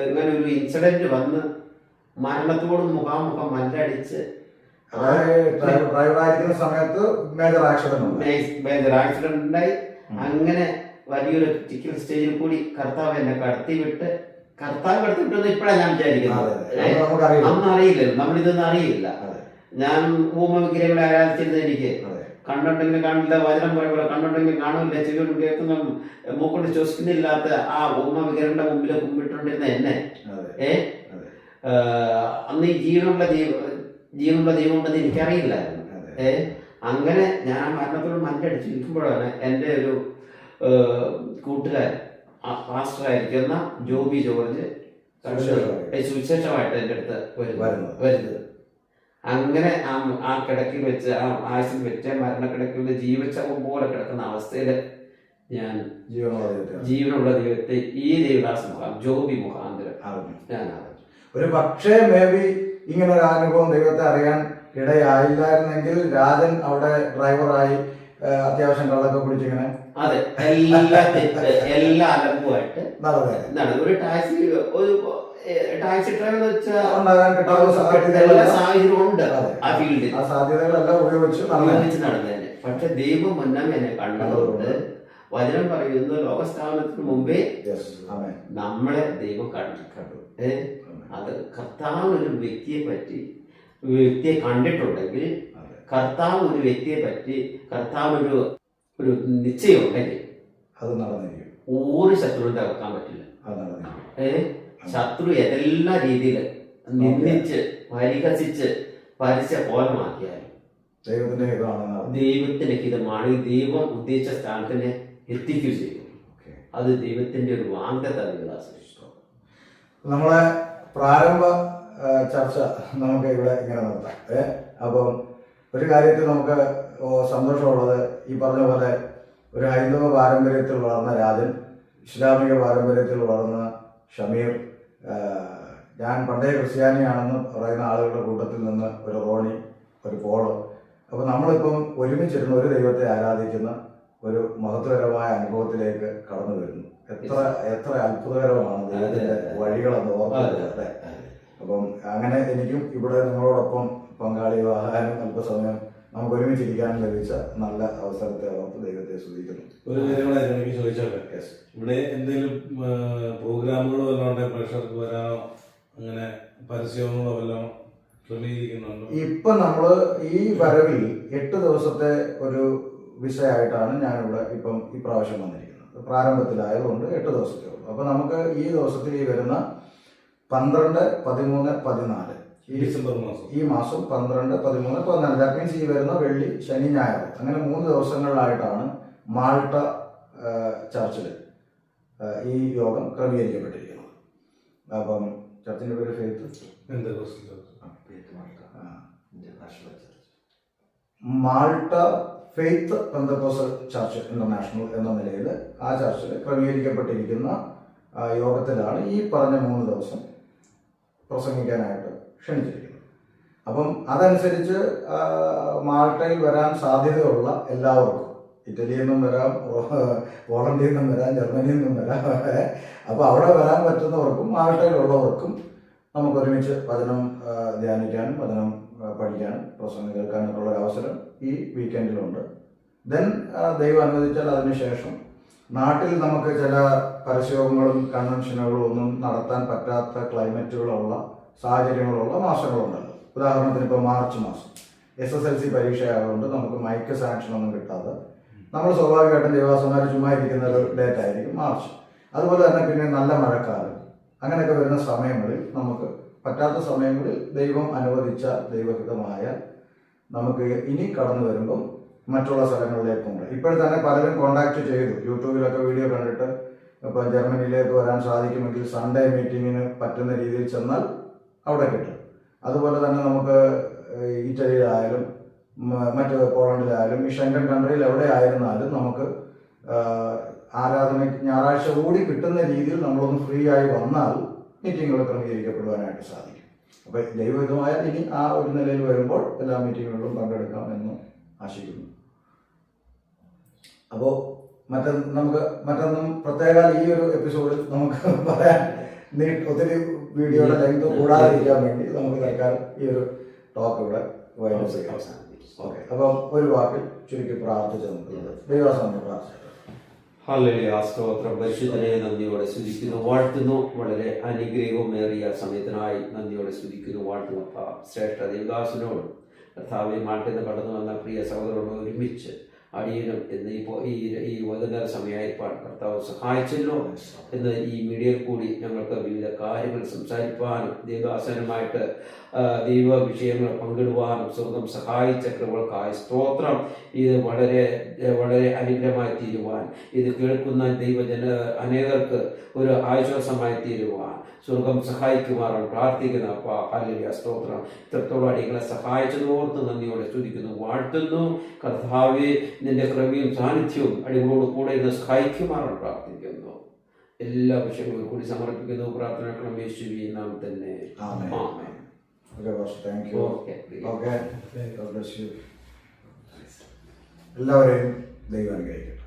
ഇങ്ങനെ ഒരു ഇൻസിഡന്റ് വന്ന് മരണത്തോട് മുഖാമുഖം മല്ലടിച്ച് ഡ്രൈവറായിരിക്കുന്ന സമയത്ത് മേജർ ആക്സിഡന്റ് ഉണ്ടായി. അങ്ങനെ വലിയൊരു ക്രിട്ടിക്കൽ സ്റ്റേജിൽ കൂടി കർത്താവ് എന്നെ കടത്തിവിട്ട് ഇപ്പഴാണ് ഞാൻ വിചാരിക്കുന്നത്. അന്ന് അറിയില്ലല്ലോ, നമ്മളിതൊന്നും അറിയില്ല. ഞാൻ ഹോമ വിഗ്രഹങ്ങളെ ആരാധിച്ചിരുന്നത് എനിക്ക് കണ്ടുണ്ടെങ്കിലും കാണില്ല, വചനം പോലെ കണ്ടുണ്ടെങ്കിലും കാണില്ല, ചെവിയോട് കേൾക്കുന്ന മൂക്കൊണ്ട് ശ്വസിക്കുന്നില്ലാത്ത ആ ഹോമ വിഗ്രഹങ്ങളുടെ മുമ്പിൽ കുമ്പിട്ടുണ്ടിരുന്ന എന്നെ അന്ന് ഈ ജീവനുള്ള ദൈവം ഉണ്ടെന്ന് എനിക്കറിയില്ലായിരുന്നു. അങ്ങനെ ഞാൻ മരണത്തോട് മല്ലടിച്ച് നിൽക്കുമ്പോഴാണ് എൻ്റെ ഒരു കൂട്ടുകാരൻ പാസ്റ്ററായിരിക്കുന്ന ജോബി ജോർജ് സുവിശേഷമായിട്ട് എൻ്റെ അടുത്ത് വരുന്നത്. അങ്ങനെ ആ കിടക്കിൽ വെച്ച് ആ ആയുസിൽ വെച്ച മരണക്കിടക്കിൽ ജീവിച്ചവൻ പോലെ കിടക്കുന്ന അവസ്ഥയിൽ ഞാൻ ജീവനുള്ള ദൈവത്തെ ഈ ദേവദാസ് ജോബി മുഖാന്തരം ഞാൻ ഒരു പക്ഷേ മേ ബി ഇങ്ങനെ ഒരു അനുഭവം ദൈവത്തെ അറിയാൻ ഇടയായില്ലായിരുന്നെങ്കിൽ രാജൻ അവിടെ ഡ്രൈവറായി അത്യാവശ്യം കള്ളൊക്കെ കുടിച്ചിങ്ങനെ അതെ എല്ലാ അലമ്പുമായിട്ട് ഒരു ടാക്സി ഡ്രൈവർ സാഹചര്യമുണ്ട് ആ ഫീൽഡിൽ, ആ സാധ്യതകളെല്ലാം ഉപയോഗിച്ച് നടന്നതന്നെ. പക്ഷെ ദൈവം മുന്നമേ എന്നെ കണ്ടതുകൊണ്ട് വചനം പറയുന്ന ലോകസ്ഥാപനത്തിന് മുമ്പേ നമ്മളെ ദൈവം കണ്ടു. അത് കർത്താവ് ഒരു വ്യക്തിയെ കണ്ടിട്ടുണ്ടെങ്കിൽ, കർത്താവ് ഒരു വ്യക്തിയെ പറ്റി കർത്താവ് ഒരു നിശ്ചയം ഉണ്ടെങ്കിൽ അത് നടന്നിരിക്കും. ഒരു ശത്രുവിനെ തകർക്കാൻ പറ്റില്ല. ശത്രു ഏതെല്ലാം രീതിയിൽ നിന്ദിച്ച് പരിഹസിച്ച് പരിചയ കോലമാക്കിയാലും ദൈവത്തിന്റെ ഹിതമാണെന്ന് അറിഞ്ഞു. ദൈവത്തിന്റെ ഹിതമാണ്. ദൈവം ഉദ്ദേശിച്ച സ്ഥാനത്തിനെ എത്തിക്കുകയും ചെയ്യും. അത് ദൈവത്തിന്റെ ഒരു വാഗ്ദത്തമാണ് ദേവദാസൻ. നമ്മളെ പ്രാരംഭ ചർച്ച നമുക്ക് ഇവിടെ ഇങ്ങനെ നടത്താം. അപ്പം ഒരു കാര്യത്തിൽ നമുക്ക് സന്തോഷമുള്ളത്, ഈ പറഞ്ഞ പോലെ ഒരു ഹൈന്ദവ പാരമ്പര്യത്തിൽ വളർന്ന രാജൻ, ഇസ്ലാമിക പാരമ്പര്യത്തിൽ വളർന്ന ഷമീർ, ഞാൻ പണ്ടേ ക്രിസ്ത്യാനിയാണെന്ന് പറയുന്ന ആളുകളുടെ കൂട്ടത്തിൽ നിന്ന് ഒരു റോണി, ഒരു പോള്. അപ്പോൾ നമ്മളിപ്പം ഒരുമിച്ചിരുന്ന് ഒരു ദൈവത്തെ ആരാധിക്കുന്ന ഒരു മഹത്വകരമായ അനുഭവത്തിലേക്ക് കടന്നു വരുന്നു. എത്ര അത്ഭുതകരമാണ് ദൈവത്തിന്റെ വഴികളെന്ന് ഓർമ്മ. അപ്പം അങ്ങനെ എനിക്കും ഇവിടെ നിങ്ങളോടൊപ്പം പങ്കാളിയാകാനും അല്പസമയം നമുക്ക് ഒരുമിച്ചിരിക്കാനും ലഭിച്ച നല്ല അവസരത്തെ ഓർത്ത് ദൈവത്തെ സ്തുതിക്കുന്നു. ഒരു കാര്യം എനിക്ക് ചോദിച്ചോട്ടെ, ഇവിടെ എന്തെങ്കിലും പ്രോഗ്രാമുകളോ വല്ലതും പ്രേക്ഷകർക്ക് വരാനോ അങ്ങനെ പരസ്യങ്ങളോ വല്ലതും ക്രമീകരിക്കുന്നുണ്ടോ? ഇപ്പൊ നമ്മള് ഈ വരവിൽ 8 ദിവസത്തെ ഒരു വിസയായിട്ടാണ് ഞാനിവിടെ ഇപ്പം ഇപ്രാവശ്യം വന്നിരിക്കുന്നത്. പ്രാരംഭത്തിലായതുകൊണ്ട് 8 ദിവസത്തേ ഉള്ളൂ. അപ്പൊ നമുക്ക് ഈ ദിവസത്തിൽ ഈ വരുന്ന 12, 13, 14 ഡിസംബർ മാസം, ഈ മാസം 12, 13, 14, ദാറ്റ് മീൻസ് ഈ വരുന്ന വെള്ളി, ശനി, ഞായർ, അങ്ങനെ 3 ദിവസങ്ങളിലായിട്ടാണ് മാൾട്ട ചർച്ചിൽ ഈ യോഗം ക്രമീകരിക്കപ്പെട്ടിരിക്കുന്നത്. അപ്പം ചർച്ചിന്റെ പേര് faith Malta faith Pentecostal church international എന്ന നിലയിൽ ആ ചർച്ചിൽ ക്രമീകരിക്കപ്പെട്ടിരിക്കുന്ന യോഗത്തിലാണ് ഈ പറഞ്ഞ 3 ദിവസം പ്രസംഗിക്കാനായിട്ട് ക്ഷണിച്ചിരിക്കുന്നത്. അപ്പം അതനുസരിച്ച് മാൾട്ടയിൽ വരാൻ സാധ്യതയുള്ള എല്ലാവർക്കും, ഇറ്റലിയിൽ നിന്നും വരാം, പോളണ്ടിൽ നിന്നും വരാം, ജർമ്മനിയിൽ നിന്നും വരാം. അപ്പോൾ അവിടെ വരാൻ പറ്റുന്നവർക്കും മാൾട്ടയിലുള്ളവർക്കും നമുക്ക് ഒരുമിച്ച് വചനം ധ്യാനിക്കാനും വചനം പഠിക്കാനും പ്രസംഗം കേൾക്കാനൊക്കെ ഉള്ള അവസരം ഈ വീക്കെൻഡിലുണ്ട്. ദെൻ ദൈവം അനുവദിച്ചാൽ അതിനുശേഷം നാട്ടിൽ നമുക്ക് ചില പരസ്യങ്ങളും കൺവെൻഷനുകളും ഒന്നും നടത്താൻ പറ്റാത്ത ക്ലൈമറ്റുകളുള്ള സാഹചര്യങ്ങളുള്ള മാസങ്ങളുണ്ടല്ലോ. ഉദാഹരണത്തിന് ഇപ്പോൾ മാർച്ച് മാസം SSLC പരീക്ഷയായതുകൊണ്ട് നമുക്ക് മൈക്ക് സാങ്ഷൻ ഒന്നും കിട്ടാതെ നമ്മൾ സ്വാഭാവികമായിട്ടും ദേവാസന്മാർ ചുമ്മാ ഇരിക്കുന്ന ഒരു ഡേറ്റ് ആയിരിക്കും മാർച്ച്. അതുപോലെ തന്നെ പിന്നെ നല്ല മഴക്കാലം, അങ്ങനെയൊക്കെ വരുന്ന സമയങ്ങളിൽ നമുക്ക് പറ്റാത്ത സമയങ്ങളിൽ ദൈവം അനുവദിച്ച ദൈവഹിതമായ നമുക്ക് ഇനി കടന്നു വരുമ്പം മറ്റുള്ള സ്ഥലങ്ങളിലേക്കുണ്ട്. ഇപ്പോൾ തന്നെ പലരും കോണ്ടാക്ട് ചെയ്തു, യൂട്യൂബിലൊക്കെ വീഡിയോ കണ്ടിട്ട് ഇപ്പം ജർമ്മനിയിലേക്ക് വരാൻ സാധിക്കുമെങ്കിൽ സൺഡേ മീറ്റിങ്ങിന് പറ്റുന്ന രീതിയിൽ ചെന്നാൽ അവിടെ കിട്ടും. അതുപോലെ തന്നെ നമുക്ക് ഇറ്റലിയിലായാലും മറ്റ് പോളണ്ടിലായാലും ഈ ഷെങ്കൻ കൺട്രിയിൽ എവിടെ ആയിരുന്നാലും നമുക്ക് ആരാധനയ്ക്ക് ഞായറാഴ്ച കൂടി കിട്ടുന്ന രീതിയിൽ നമ്മളൊന്ന് ഫ്രീ ആയി വന്നാൽ മീറ്റിങ്ങുകൾ ക്രമീകരിക്കപ്പെടുവാനായിട്ട് സാധിക്കും. അപ്പോൾ ദൈവഹിതമായ ഇനി ആ ഒരു നിലയിൽ വരുമ്പോൾ എല്ലാ മീറ്റിങ്ങുകളിലും പങ്കെടുക്കാം എന്ന് ആശിക്കുന്നു. അപ്പോൾ മറ്റൊന്നും പ്രത്യേക ഈ ഒരു എപ്പിസോഡിൽ നമുക്ക് പറയാൻ ഒത്തിരി വീഡിയോയുടെ ലെങ്ത് കൂടാതിരിക്കാൻ വേണ്ടി നമുക്ക് തൽക്കാലം ഈ ഒരു ടോക്ക് ഇവിടെ വൈൻഡപ്പ് ചെയ്യാം. ഓക്കെ, അപ്പം ഒരു വാക്കിൽ ചുരുക്കി പ്രാർത്ഥിച്ച് നമുക്ക് ദൈവസാമി പ്രാർത്ഥിച്ചു. ഹല്ലേലൂയ, സ്തോത്രം. പരിശുദ്ധനെ നന്ദിയോടെ സ്തുതിക്കുന്നു, വാഴ്ത്തുന്നു. വളരെ അനുഗ്രഹമേറിയ സമയത്തിനായി നന്ദിയോടെ സ്തുതിക്കുന്നു, വാഴ്ത്തുന്നു. ശ്രേഷ്ഠ ദേവദാസനോട് കർത്താവെ മാട്ടിൽ കടന്നു വന്ന പ്രിയ സഹോദരനോട് ഒരുമിച്ച് അടിയനും എന്ന് ഈ വൈകുന്നേര സമയമായിരിക്കാൻ കർത്താവ് സഹായിച്ചല്ലോ എന്ന് ഈ മീഡിയയിൽ കൂടി ഞങ്ങൾക്ക് വിവിധ കാര്യങ്ങൾ സംസാരിക്കാനും ദൈവദാസനുമായിട്ട് ദൈവ വിഷയങ്ങൾ പങ്കിടുവാനും സ്വർഗം സഹായിച്ച കൃപകൾക്കായി സ്തോത്രം. ഇത് വളരെ വളരെ അനുഗ്രഹമായി തീരുവാൻ, ഇത് കേൾക്കുന്ന അനേകർക്ക് ഒരു ആശ്വാസമായി തീരുവാൻ സ്വർഗം സഹായിക്കുമാറാണ് പ്രാർത്ഥിക്കുന്ന ഹല്ലേലൂയ, സ്തോത്രം. ഇത്രത്തോളം അടികളെ സഹായിച്ചതോർത്ത് നന്ദിയോടെ സ്തുതിക്കുന്നു, വാഴ്ത്തുന്നു. കർത്താവേ, നിന്റെ കൃപയും സാന്നിധ്യവും അടികളോട് കൂടെ ഇന്ന് സഹായിക്കുമാറാണ് പ്രാർത്ഥിക്കുന്നു. എല്ലാ വിഷയങ്ങളും കൂടി സമർപ്പിക്കുന്നു. പ്രാർത്ഥന യേശുവിൻ നാമത്തിൽ തന്നെ. ആമേൻ. Thank you. Okay. God bless you. എല്ലാവരെയും ദൈവം അനുഗ്രഹിക്കട്ടെ.